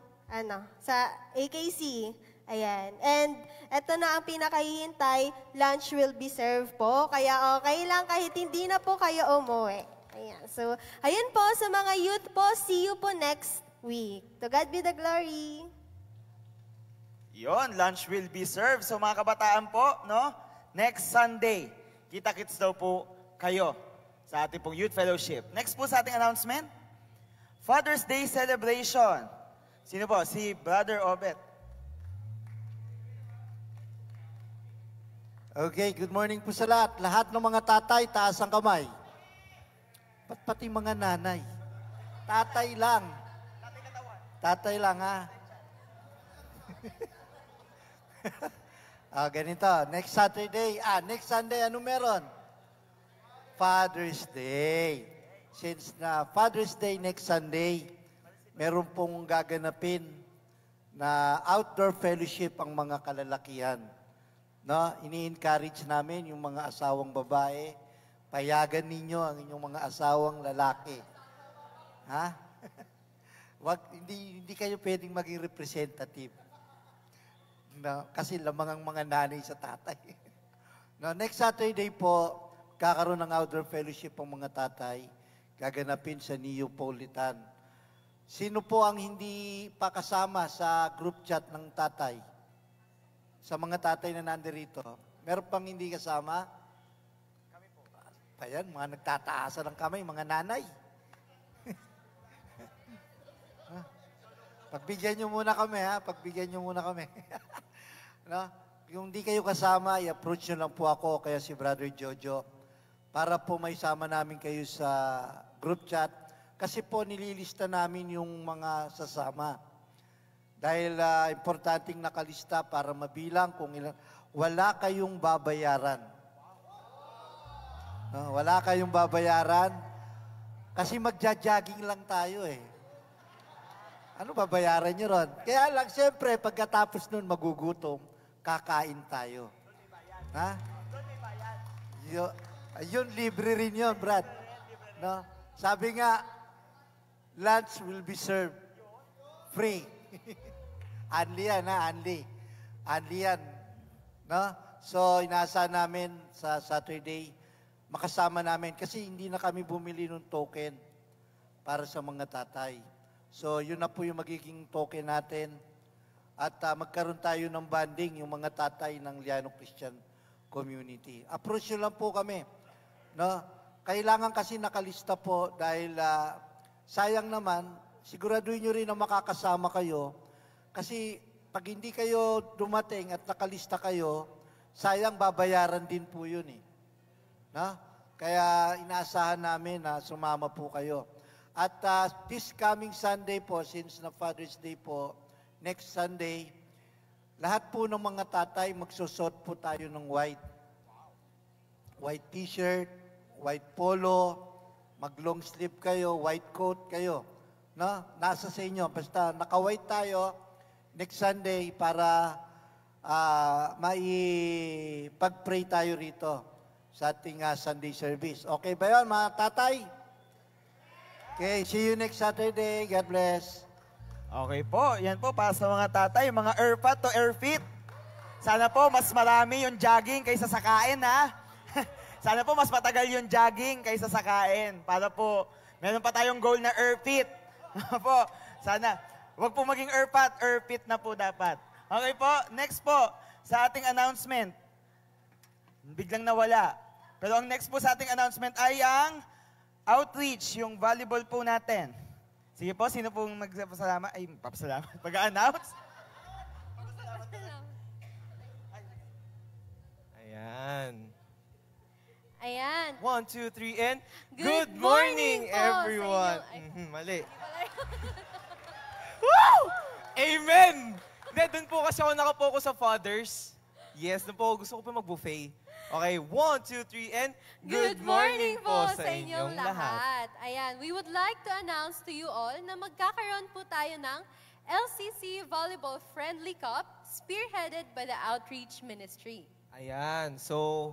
sa AKC. Ayan. And ito na ang pinakahihintay, lunch will be served po. Kaya okay lang kahit hindi na po kayo umuwi. Ayan. So, ayun po sa mga youth po, see you po next week. To God be the glory. Yon, lunch will be served. So mga kabataan po, no? Next Sunday, kita-kits daw po kayo sa ating pong Youth Fellowship. Next po sa ating announcement, Father's Day celebration. Sino po? Si Brother Obet. Okay, good morning po sa lahat. Lahat ng mga tatay, taas ang kamay. Pati mga nanay. Tatay lang. Tatay lang, ha? Ganito, next Sunday, ano meron? Father's Day. Since na Father's Day next Sunday, meron pong gaganapin na outdoor fellowship ang mga kalalakihan. No? Ini-encourage namin yung mga asawang babae, payagan ninyo ang inyong mga asawang lalaki. Ha? Hindi kayo pwedeng maging representative. No, kasi lamang ang mga nanay sa tatay. No, next Saturday po, kakaroon ng outdoor fellowship ang mga tatay, gaganapin sa Neapolitan. Sino po ang hindi pa kasama sa group chat ng tatay? Sa mga tatay na nandirito, meron pang hindi kasama? Kami po. Ayan, mga nagtataasan ng kamay, mga nanay. Pagbigyan nyo muna kami, ha? Pagbigyan nyo muna kami. No? Yung di kayo kasama, i-approach nyo lang po ako, kaya si Brother Jojo, para po may sama namin kayo sa group chat. Kasi po nililista namin yung mga sasama. Dahil importanteng nakalista para mabilang kung ilan. Wala kayong babayaran. No? Wala kayong babayaran. Kasi magja-jogging lang tayo eh. Ano babayaran nyo ron? Kaya lang, siyempre, pagkatapos nun magugutom, kakain tayo. Ha? Yun, libre rin yun, Brad. No? Sabi nga, lunch will be served free. Anli yan, ha? Anli. Anli yan. No? So, inasa namin sa Saturday, makasama namin, kasi hindi na kami bumili ng token para sa mga tatay. So, yun na po yung magiging token natin. At magkaroon tayo ng bonding, yung mga tatay ng Liano Christian Community. Approach nyo lang po kami. No? kailangan kasi nakalista po dahil sayang naman, siguraduhin nyo rin na makakasama kayo. Kasi pag hindi kayo dumating at nakalista kayo, sayang babayaran din po yun eh. Na? Kaya inaasahan namin na sumama po kayo. At this coming Sunday po, since na Father's Day po, next Sunday, lahat po ng mga tatay magsusot po tayo ng white. White t-shirt, white polo, mag-long sleeve kayo, white coat kayo. No? Nasa sa inyo. Basta naka-white tayo next Sunday para maipag-pray tayo rito sa ating Sunday service. Okay ba yun, mga tatay? Okay, see you next Saturday. God bless. Okay po, yan po para sa mga tatay, mga airpot to airfit. Sana po mas marami yung jogging kaysa sa kain, ha? Sana po mas matagal yung jogging kaysa sa kain. Para po, meron pa tayong goal na airfit. Po, sana, wag po maging airpot, airfit na po dapat. Okay po, next po, sa ating announcement. Biglang nawala. Pero ang next po sa ating announcement ay ang outreach, yung volleyball po natin. Sige po, sino pong magpapasalamat? Ay, papasalamat. Pag-announce? Ayan. Ayan. 1, 2, 3, and Good morning po everyone. sa inyo. Mali. Woo! Amen! Hindi, doon po kasi ako nakapokus sa fathers. Yes, doon po gusto ko po mag-buffet. Okay, 1, 2, 3, and Good morning po sa inyong lahat. Ayan, we would like to announce to you all na magkakaroon po tayo ng LCC Volleyball Friendly Cup spearheaded by the Outreach Ministry. Ayan, so,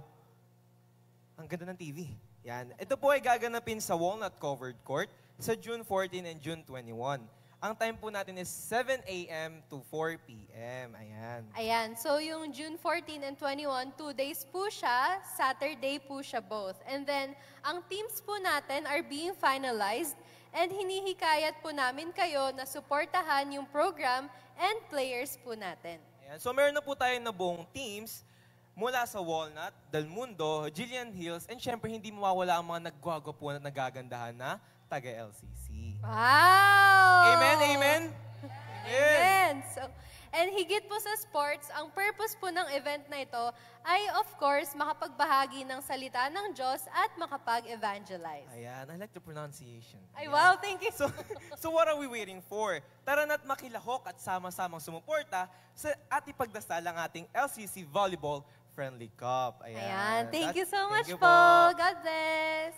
ang ganda ng TV. Yan. Ito po ay gaganapin sa Walnut Covered Court sa June 14 and June 21. Ang time po natin is 7 a.m. to 4 p.m. Ayan. Ayan, so yung June 14 and 21, 2 days po siya, Saturday po siya both. And then, ang teams po natin are being finalized and hinihikayat po namin kayo na suportahan yung program and players po natin. Ayan. So meron na po tayo na buong teams mula sa Walnut, Dalmundo, Gillian Hills, and syempre hindi mawawala ang mga naggwagwapuan at nagagandahan na taga-LCC. Wow! Amen, amen? Amen! So, and higit po sa sports, ang purpose po ng event na ito ay of course makapagbahagi ng salita ng Diyos at makapag-evangelize. Ayan, I like the pronunciation. Ay, Ayan. wow, thank you. So what are we waiting for? Tara na't makilahok at sama-samang sumuporta sa at ipagdasal ang ating LCC Volleyball Friendly Cup. Ayan, thank you so much you po. God bless.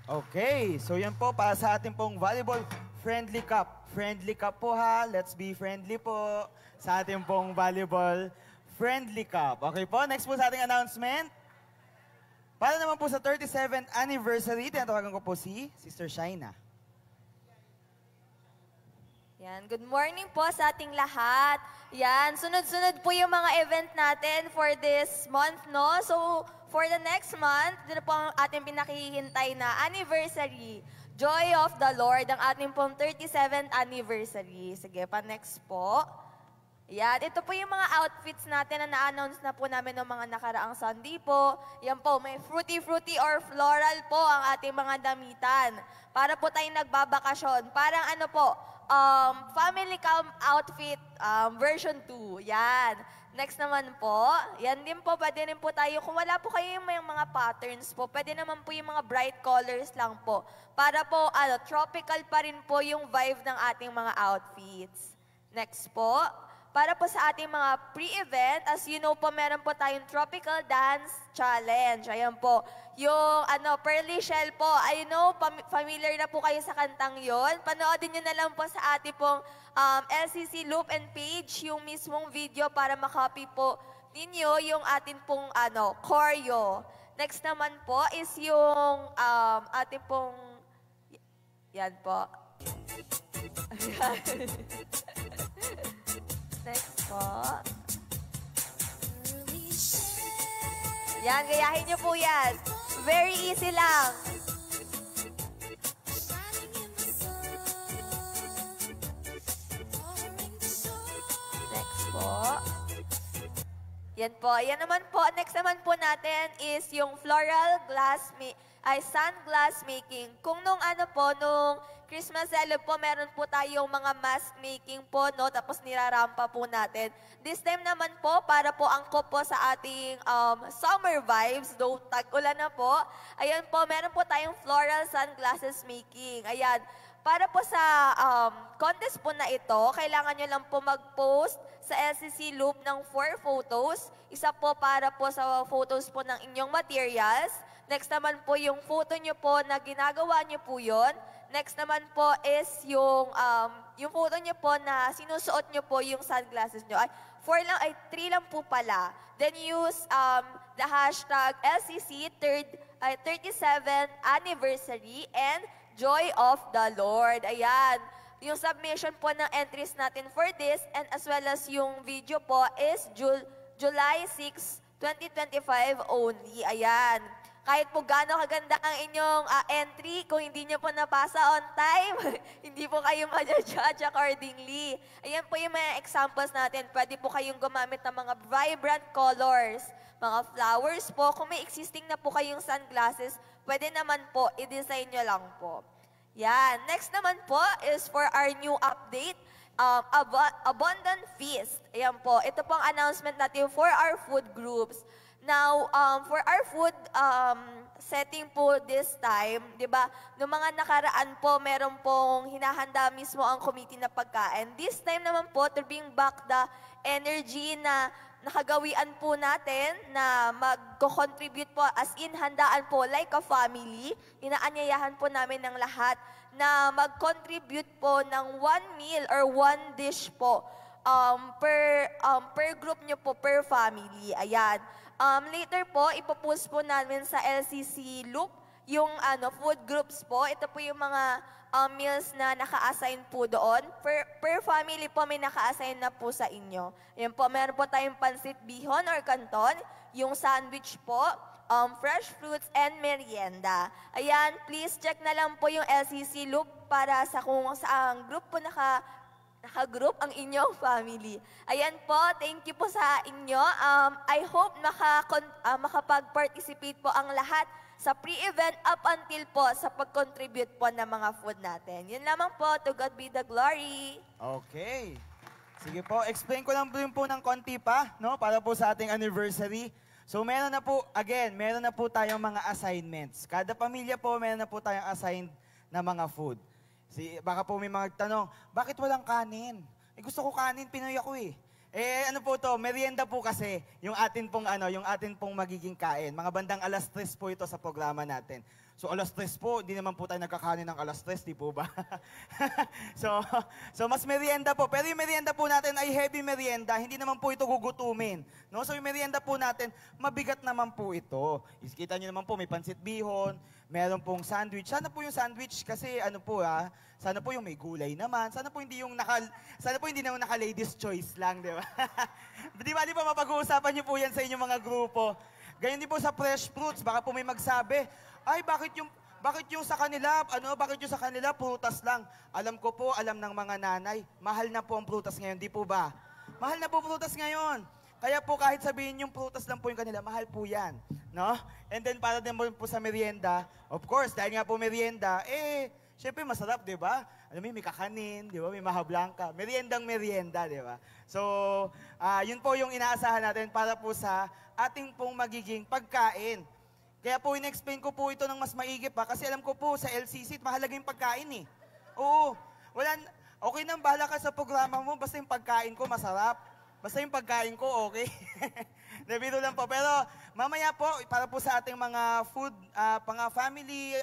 Okay, so yan po para sa ating pong Volleyball Friendly Cup. Friendly Cup po ha, let's be friendly po sa ating pong Volleyball Friendly Cup. Okay po, next po sa ating announcement. Para naman po sa 37th anniversary, tinatawagan ko po si Sister Shaina. Yan, good morning po sa ating lahat. Yan, sunod-sunod po yung mga event natin for this month, no? So, for the next month, dito po ang ating pinakihintay na anniversary. Joy of the Lord, ang ating pong 37th anniversary. Sige, pa-next po. Yan, ito po yung mga outfits natin na na-announce na po namin ng mga nakaraang Sunday po. Yan po, may fruity-fruity or floral po ang ating mga damitan. Para po tayong nagbabakasyon. Parang ano po, family camp outfit version 2. Yan. Next naman po, yan din po, pwede rin po tayo, kung wala po kayo yung mga patterns po, pwede naman po yung mga bright colors lang po. Para po, tropical pa rin po yung vibe ng ating mga outfits. Next po, para po sa ating mga pre-event, as you know po, meron po tayong Tropical Dance Challenge. Ayan po. Yung Pearly Shell po, I know, familiar na po kayo sa kantang yon. Panoodin nyo na lang po sa ating pong LCC Loop and Page, yung mismong video para makopy po ninyo yung ating pong choreo. Next naman po is yung ating pong, yan po. Next po. Yan, gayahin nyo po yan. Very easy lang. Next po. Yan po. Yan naman po. Next naman po natin is yung floral sun glass making. Kung nung Christmas Hello po, meron po tayong mga mask making po, no? Tapos nirarampa po natin. This time naman po, para po angkop po sa ating summer vibes, though tag-ulan na po. Ayan po, meron po tayong floral sunglasses making. Ayan. Para po sa contest po na ito, kailangan nyo lang po mag-post sa LCC Loop ng 4 photos. Isa po para po sa photos po ng inyong materials. Next naman po yung photo nyo po na ginagawa nyo po yun. Next naman po is yung photo nyo po na sinusuot nyo po yung sunglasses nyo. 3 lang po pala. Then use the hashtag LCC 37th anniversary and Joy of the Lord. Ayan. Yung submission po ng entries natin for this and as well as yung video po is July 6, 2025 only. Ayan. Kahit po gaano kaganda ang inyong entry, kung hindi nyo po napasa on time, hindi po kayo ma-judge accordingly. Ayan po yung mga examples natin. Pwede po kayong gumamit ng mga vibrant colors, mga flowers po. Kung may existing na po kayong sunglasses, pwede naman po, i-design nyo lang po. Yan. Next naman po is for our new update, Abundant Feast. Ayan po. Ito pong announcement natin for our food groups. Now, for our food setting po this time, di ba, noong mga nakaraan po, meron pong hinahanda mismo ang committee na pagkain. This time naman po, to bring back the energy na nakagawian po natin na mag-contribute po as in handaan po like a family. Inaanyayahan po namin ng lahat na mag-contribute po ng 1 meal or 1 dish po per group nyo po, per family. Ayan. Later po, ipopost po namin sa LCC Loop yung food groups po. Ito po yung mga meals na naka-assign po doon. Per family po may naka-assign na po sa inyo. Ayan po, meron po tayong pansit bihon or canton, yung sandwich po, fresh fruits, and merienda. Ayan, please check na lang po yung LCC Loop para sa kung saang group po naka-group ang inyong family. Ayan po, thank you po sa inyo. I hope makapag-participate po ang lahat sa pre-event up until po sa pag-contribute po ng mga food natin. Yun lamang po, to God be the glory. Okay. Sige po, explain ko lang po ng konti pa, no, para po sa ating anniversary. So meron na po tayong mga assignments. Kada pamilya po, meron na po tayong assigned na mga food. Baka po may mga tanong, bakit walang kanin? Gusto ko kanin, Pinoy ako eh. Ano po to, merienda po kasi yung atin pong magiging kain. Mga bandang 3:00 po ito sa programa natin. So 3:00 po, hindi naman po tayo nagkakanin ng 3:00, di po ba? so mas merienda po. Pero yung merienda po natin ay heavy merienda, hindi naman po ito gugutumin. No? So yung merienda po natin, mabigat naman po ito. Kita nyo naman po, may pansit bihon, meron pong sandwich. Sana po yung sandwich kasi sana po yung may gulay naman. Sana po hindi na naka-ladies choice lang, di ba? Di ba mapag-uusapan niyo po yan sa inyong mga grupo. Ganyan din po sa fresh fruits, baka po may magsabi, ay bakit yung sa kanila prutas lang. Alam ko po, alam ng mga nanay, mahal na po ang prutas ngayon, di po ba? Mahal na po prutas ngayon. Kaya po kahit sabihin yung prutas lang po yung kanila, mahal po yan. No? And then para din po sa merienda, of course, dahil nga po merienda, syempre masarap, di ba? May kakanin, di ba? May maha blanca. Merienda, di ba? So, yun po yung inaasahan natin para po sa ating pong magiging pagkain. Kaya po, in-explain ko po ito ng mas maigip pa kasi alam ko po sa LCC, mahalaga yung pagkain eh. Oo, okay nang bahala ka sa programa mo, basta yung pagkain ko masarap. Basta yung pagkain ko, okay. Nabiro lang po. Pero mamaya po, para po sa ating mga food, family,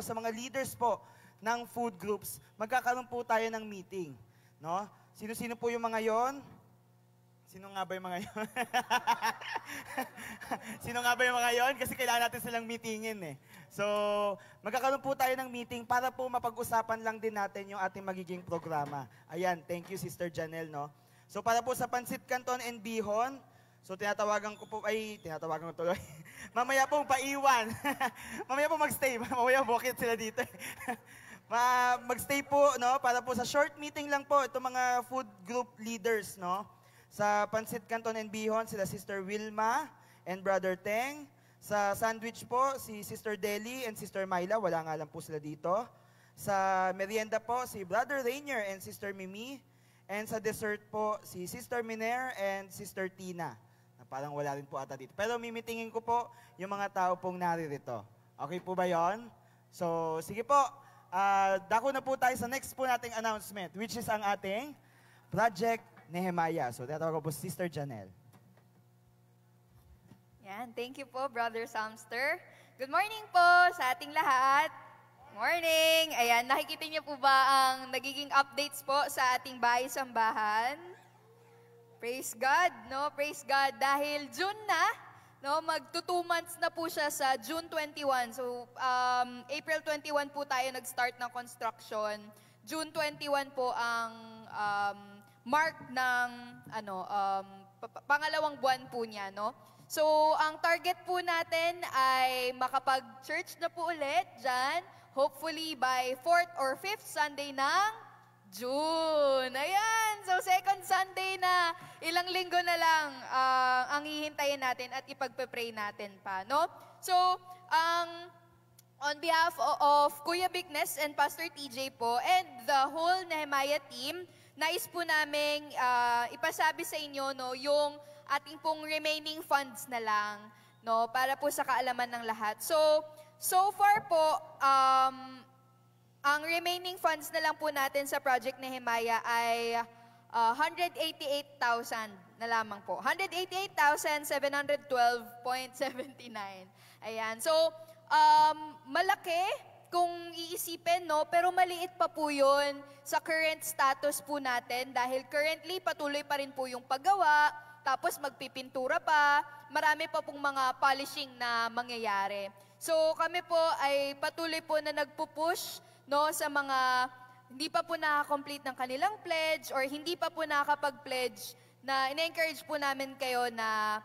sa mga leaders po ng food groups, magkakaroon po tayo ng meeting. No? Sino-sino po yung mga yon? Sino nga ba yung mga yon? Sino nga ba yung mga yon? Kasi kailangan natin silang meetingin eh. So, magkakaroon po tayo ng meeting para po mapag-usapan lang din natin yung ating magiging programa. Ayan, thank you Sister Janelle, no? So, para po sa Pansit Canton and Bihon, so tinatawagan ko tuloy. Mamaya pong paiwan. Mamaya po magstay. Mamaya bukit sila dito. Magstay po, no? Para po sa short meeting lang po, itong mga food group leaders, no? Sa Pansit Canton and Bihon, sila Sister Wilma and Brother Teng. Sa sandwich po, si Sister Deli and Sister Myla. Wala nga lang po sila dito. Sa merienda po, si Brother Rainier and Sister Mimi. And sa dessert po, si Sister Miner and Sister Tina. Na parang wala rin po ata dito. Pero mimitingin ko po yung mga tao pong naririto. Okay po ba yon? So, sige po. Dako na po tayo sa next po nating announcement, which is ang ating Project Nehemiah. So, tatawag ko po Sister Janelle. Yan, thank you po, Brother Samster. Good morning po sa ating lahat. Morning! Ayan, nakikita niyo po ba ang nagiging updates po sa ating bahay-sambahan? Praise God, no? Praise God. Dahil June na, no? Magto 2 months na po siya sa June 21. So, April 21 po tayo nag-start ng construction. June 21 po ang mark ng pangalawang buwan po niya, no? So, ang target po natin ay makapag-church na po ulit dyan. Hopefully by 4th or 5th Sunday ng June. Ayan! So, second Sunday na. Ilang linggo na lang ang hihintayin natin at ipagpe-pray natin pa, no? So, on behalf of Kuya Bigness and Pastor TJ po and the whole Nehemiah team, nais po naming ipasabi sa inyo, no, yung ating pong remaining funds na lang, no, para po sa kaalaman ng lahat. So far po, ang remaining funds na lang po natin sa Project Nehemiah ay 188,000 na lamang po. 188,712.79. Ayan. So, malaki kung iisipin, no? Pero maliit pa po yun sa current status po natin dahil currently patuloy pa rin po yung paggawa, tapos magpipintura pa, marami pa pong mga polishing na mangyayari. So kami po ay patuloy po na nagpupush, no, sa mga hindi pa po nakakomplete ng kanilang pledge or hindi pa po nakakapag-pledge, na ina-encourage po namin kayo na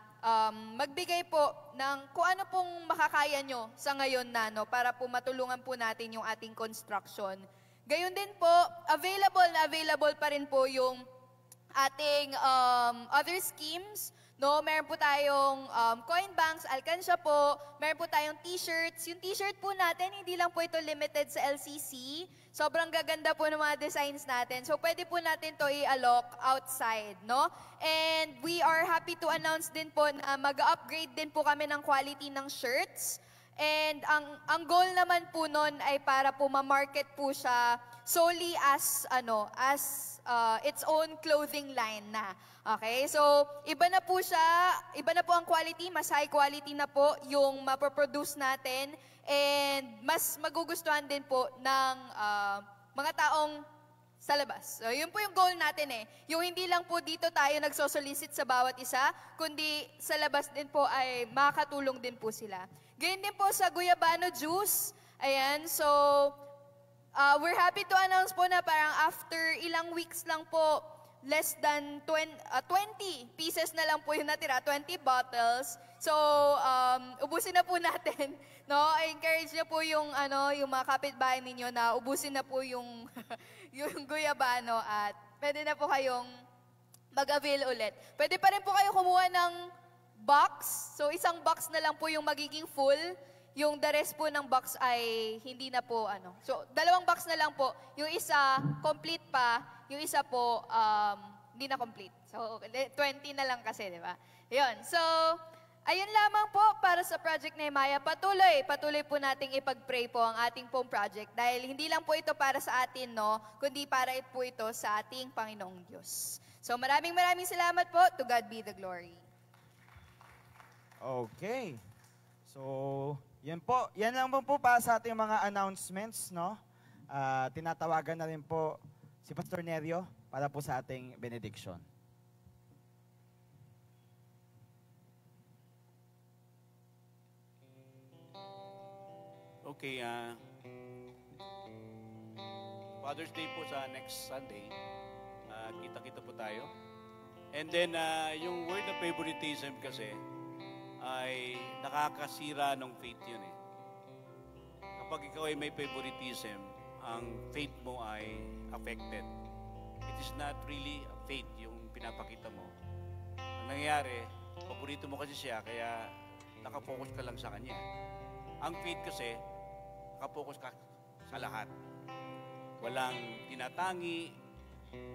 magbigay po ng kung ano pong makakaya nyo sa ngayon na, no, para po matulungan po natin yung ating construction. Gayon din po, available pa rin po yung ating other schemes, no? Meron po tayong coin banks, alkansya po, meron po tayong t-shirts. Yung t-shirt po natin, hindi lang po ito limited sa LCC. Sobrang gaganda po ng mga designs natin. So, pwede po natin to i-alok outside, no? And we are happy to announce din po na mag-upgrade din po kami ng quality ng shirts. And ang goal naman po nun ay para po ma-market po siya solely as its own clothing line na. Okay? So, iba na po siya, iba na po ang quality, mas high quality na po yung mapoproduce natin and mas magugustuhan din po ng mga taong sa labas. So, yun po yung goal natin eh. Yung hindi lang po dito tayo nagsosolicit sa bawat isa, kundi sa labas din po ay makakatulong din po sila. Ganyan din po sa Guyabano Juice. Ayan, so we're happy to announce po na parang after ilang weeks lang po, less than 20 pieces na lang po yung natira, 20 bottles. So, ubusin na po natin, no? I encourage niyo po yung mga kapitbahay ninyo na ubusin na po yung yung Guyabano at pwede na po kayong mag-avail ulit. Pwede pa rin po kayo kumuha ng box. So, isang box na lang po yung magiging full. Yung the rest po ng box ay hindi na po So, 2 box na lang po. Yung isa, complete pa. Yung isa po, hindi na complete. So, 20 na lang kasi, di ba? Yun. So, ayun lamang po para sa Project Nehemiah. Patuloy po nating ipag-pray po ang ating pong project. Dahil hindi lang po ito para sa atin, no? Kundi para po ito sa ating Panginoong Diyos. So, maraming salamat po. To God be the glory. Okay. So, yan po. Yan lang po para sa ating mga announcements, no? Tinatawagan na rin po si Pastor Nerio para po sa ating benediction. Okay, Father's Day po sa next Sunday. Kita-kita po tayo. And then, yung word of favoritism kasi ay nakakasira ng faith yun eh. Kapag ikaw ay may favoritism, ang faith mo ay affected. It is not really a faith yung pinapakita mo. Ang nangyayari, paborito mo kasi siya, kaya nakapokus ka lang sa kanya. Ang faith kasi, nakapokus ka sa lahat. Walang tinatangi,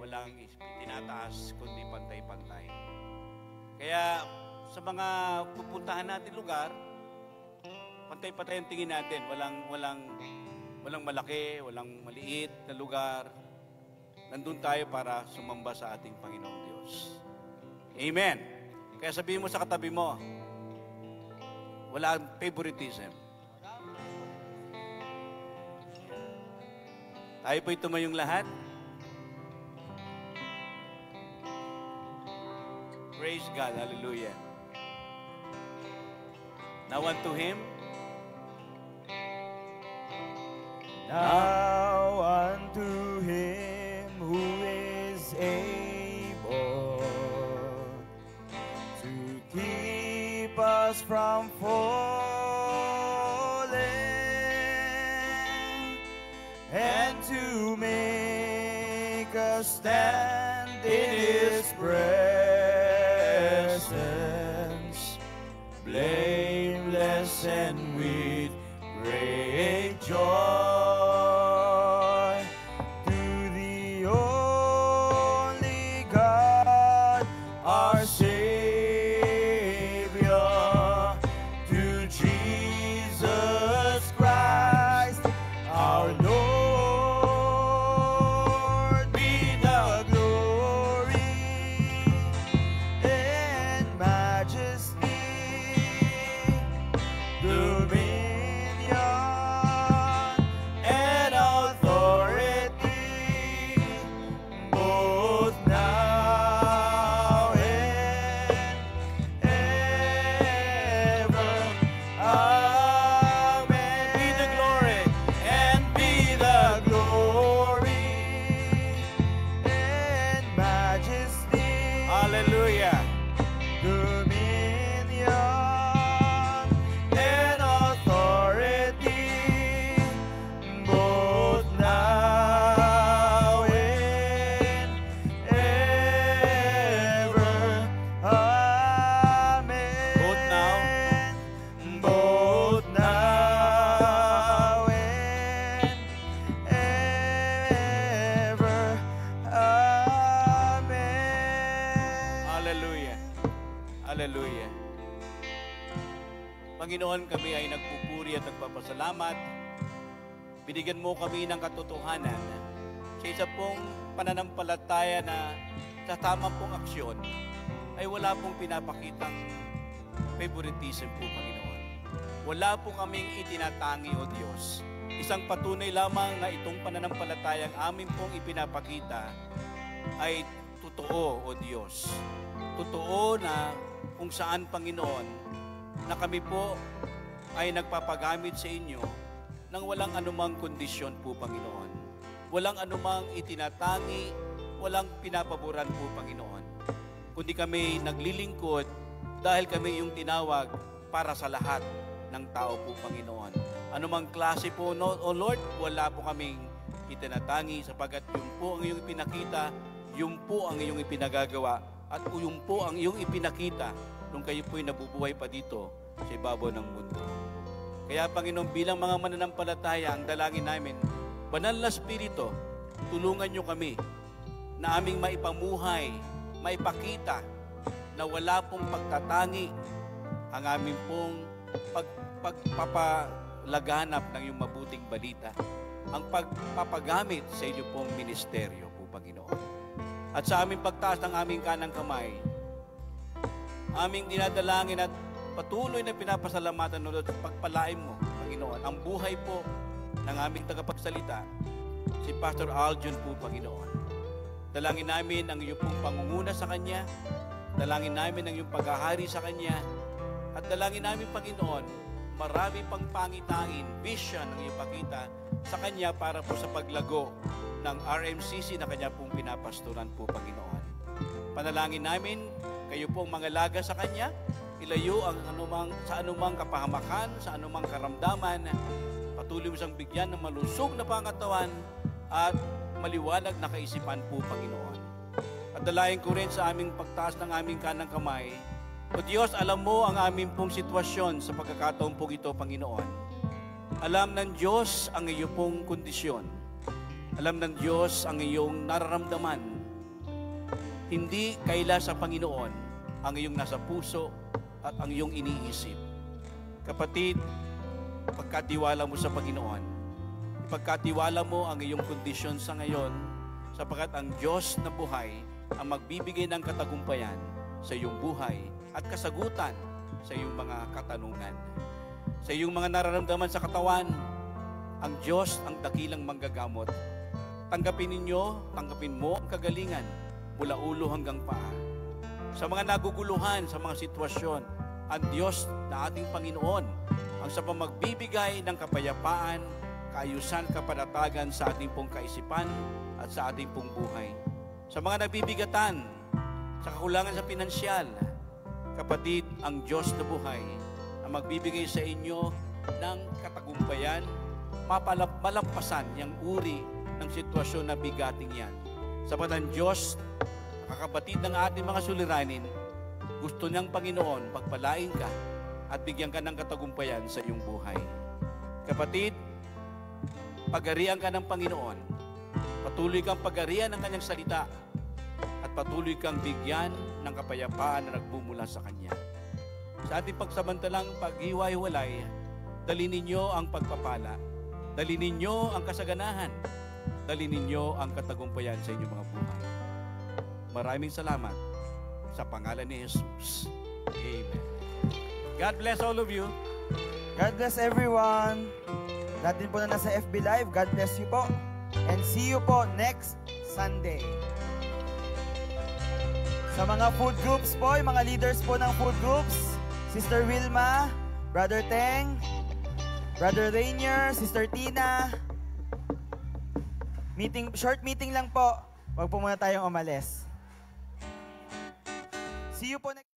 walang tinataas, kundi pantay-pantay. Kaya sa mga pupuntahan natin lugar, pantay-pantay ang tingin natin. Walang malaki, walang maliit na lugar. Nandun tayo para sumamba sa ating Panginoong Diyos. Amen. Kaya sabihin mo sa katabi mo, walang favoritism. Tayo po'y tumayong lahat. Praise God. Hallelujah. Now unto Him. Now unto Him who is able to keep us from falling and to make us stand in His presence, blameless and with great joy. Panginoon, kami ay nagpupuri at nagpapasalamat. Binigyan mo kami ng katotohanan sa isa pong pananampalataya na sa tamang pong aksyon ay wala pong pinapakitang favoritism po, Panginoon. Wala po kaming itinatangi, O Diyos. Isang patunay lamang na itong pananampalatayang amin pong ipinapakita ay totoo, O Diyos. Totoo na kung saan, Panginoon, na kami po ay nagpapagamit sa inyo ng walang anumang kondisyon po, Panginoon. Walang anumang itinatangi, walang pinapaboran po, Panginoon. Kundi kami naglilingkod dahil kami yung tinawag para sa lahat ng tao po, Panginoon. Anumang klase po, no, O Lord, wala po kaming itinatangi sapagat yun po ang iyong ipinakita, yun po ang iyong ipinagagawa, at yun po ang iyong ipinakita nung kayo po'y nabubuhay pa dito sa ibabaw ng mundo. Kaya, Panginoon, bilang mga mananampalataya, ang dalangin namin, Banal na Espiritu, tulungan niyo kami na aming maipamuhay, maipakita na wala pong pagtatangi ang aming pong pagpapalaganap ng iyong mabuting balita, ang pagpapagamit sa inyo pong ministeryo po, Panginoon. At sa aming pagtaas ng aming kanang kamay, aming dinadalangin at patuloy na pinapasalamatan nyo at pagpalain mo, Panginoon, ang buhay po ng aming tagapagsalita, si Pastor Aljun po, Panginoon. Dalangin namin ang iyong pong pangunguna sa Kanya, dalangin namin ang iyong paghahari sa Kanya, at dalangin namin, Panginoon, marami pang pangitain, vision ang iyong pakita sa Kanya para po sa paglago ng RMCC na Kanya pong pinapastoran po, Panginoon. Panalangin namin, kayo pong mangalaga sa Kanya, ilayo ang sa anumang kapahamakan, sa anumang karamdaman, patuloy mo siyang bigyan ng malusog na pangatawan at maliwanag na kaisipan po, Panginoon. At dalayan ko rin sa aming pagtaas ng aming kanang kamay. O Diyos, alam mo ang aming pong sitwasyon sa pagkakataon po ito, Panginoon. Alam ng Diyos ang iyong pong kondisyon. Alam ng Diyos ang iyong nararamdaman. Hindi kaila sa Panginoon ang iyong nasa puso at ang iyong iniisip. Kapatid, pagkatiwala mo sa Panginoon, ipagkatiwala mo ang iyong kondisyon sa ngayon, sapagkat ang Diyos na buhay ang magbibigay ng katagumpayan sa iyong buhay at kasagutan sa iyong mga katanungan. Sa iyong mga nararamdaman sa katawan, ang Diyos ang dakilang manggagamot. Tanggapin mo ang kagalingan mula ulo hanggang paa. Sa mga naguguluhan, sa mga sitwasyon, ang Diyos na ating Panginoon ang sa magbibigay ng kapayapaan, kaayusan, kapanatagan sa ating pong kaisipan at sa ating pong buhay. Sa mga nabibigatan, sa kakulangan sa pinansyal, kapatid, ang Diyos na buhay ang magbibigay sa inyo ng katagumpayan, malampasan yung uri ng sitwasyon na bigating yan. Sapagat ang Diyos, kakabatid ng ating mga suliranin, gusto niyang Panginoon, pagpalain ka at bigyan ka ng katagumpayan sa iyong buhay. Kapatid, pagarian ka ng Panginoon, patuloy kang pagarian ng Kanyang salita at patuloy kang bigyan ng kapayapaan na nagbumula sa Kanya. Sa ating pagsamantalang paghiwa-hiwalay, dali ninyo ang pagpapala, dali ninyo ang kasaganahan, dali ninyo ang katagumpayan sa inyong mga buhay. Maraming salamat sa pangalan ni Jesus. Amen. God bless all of you. God bless everyone. Lahat din po na nasa FB Live, God bless you po. And see you po next Sunday. Sa mga food groups po, yung mga leaders po ng food groups, Sister Wilma, Brother Teng, Brother Rainier, Sister Tina. Short meeting lang po. Wag po muna tayong umalis. See you po next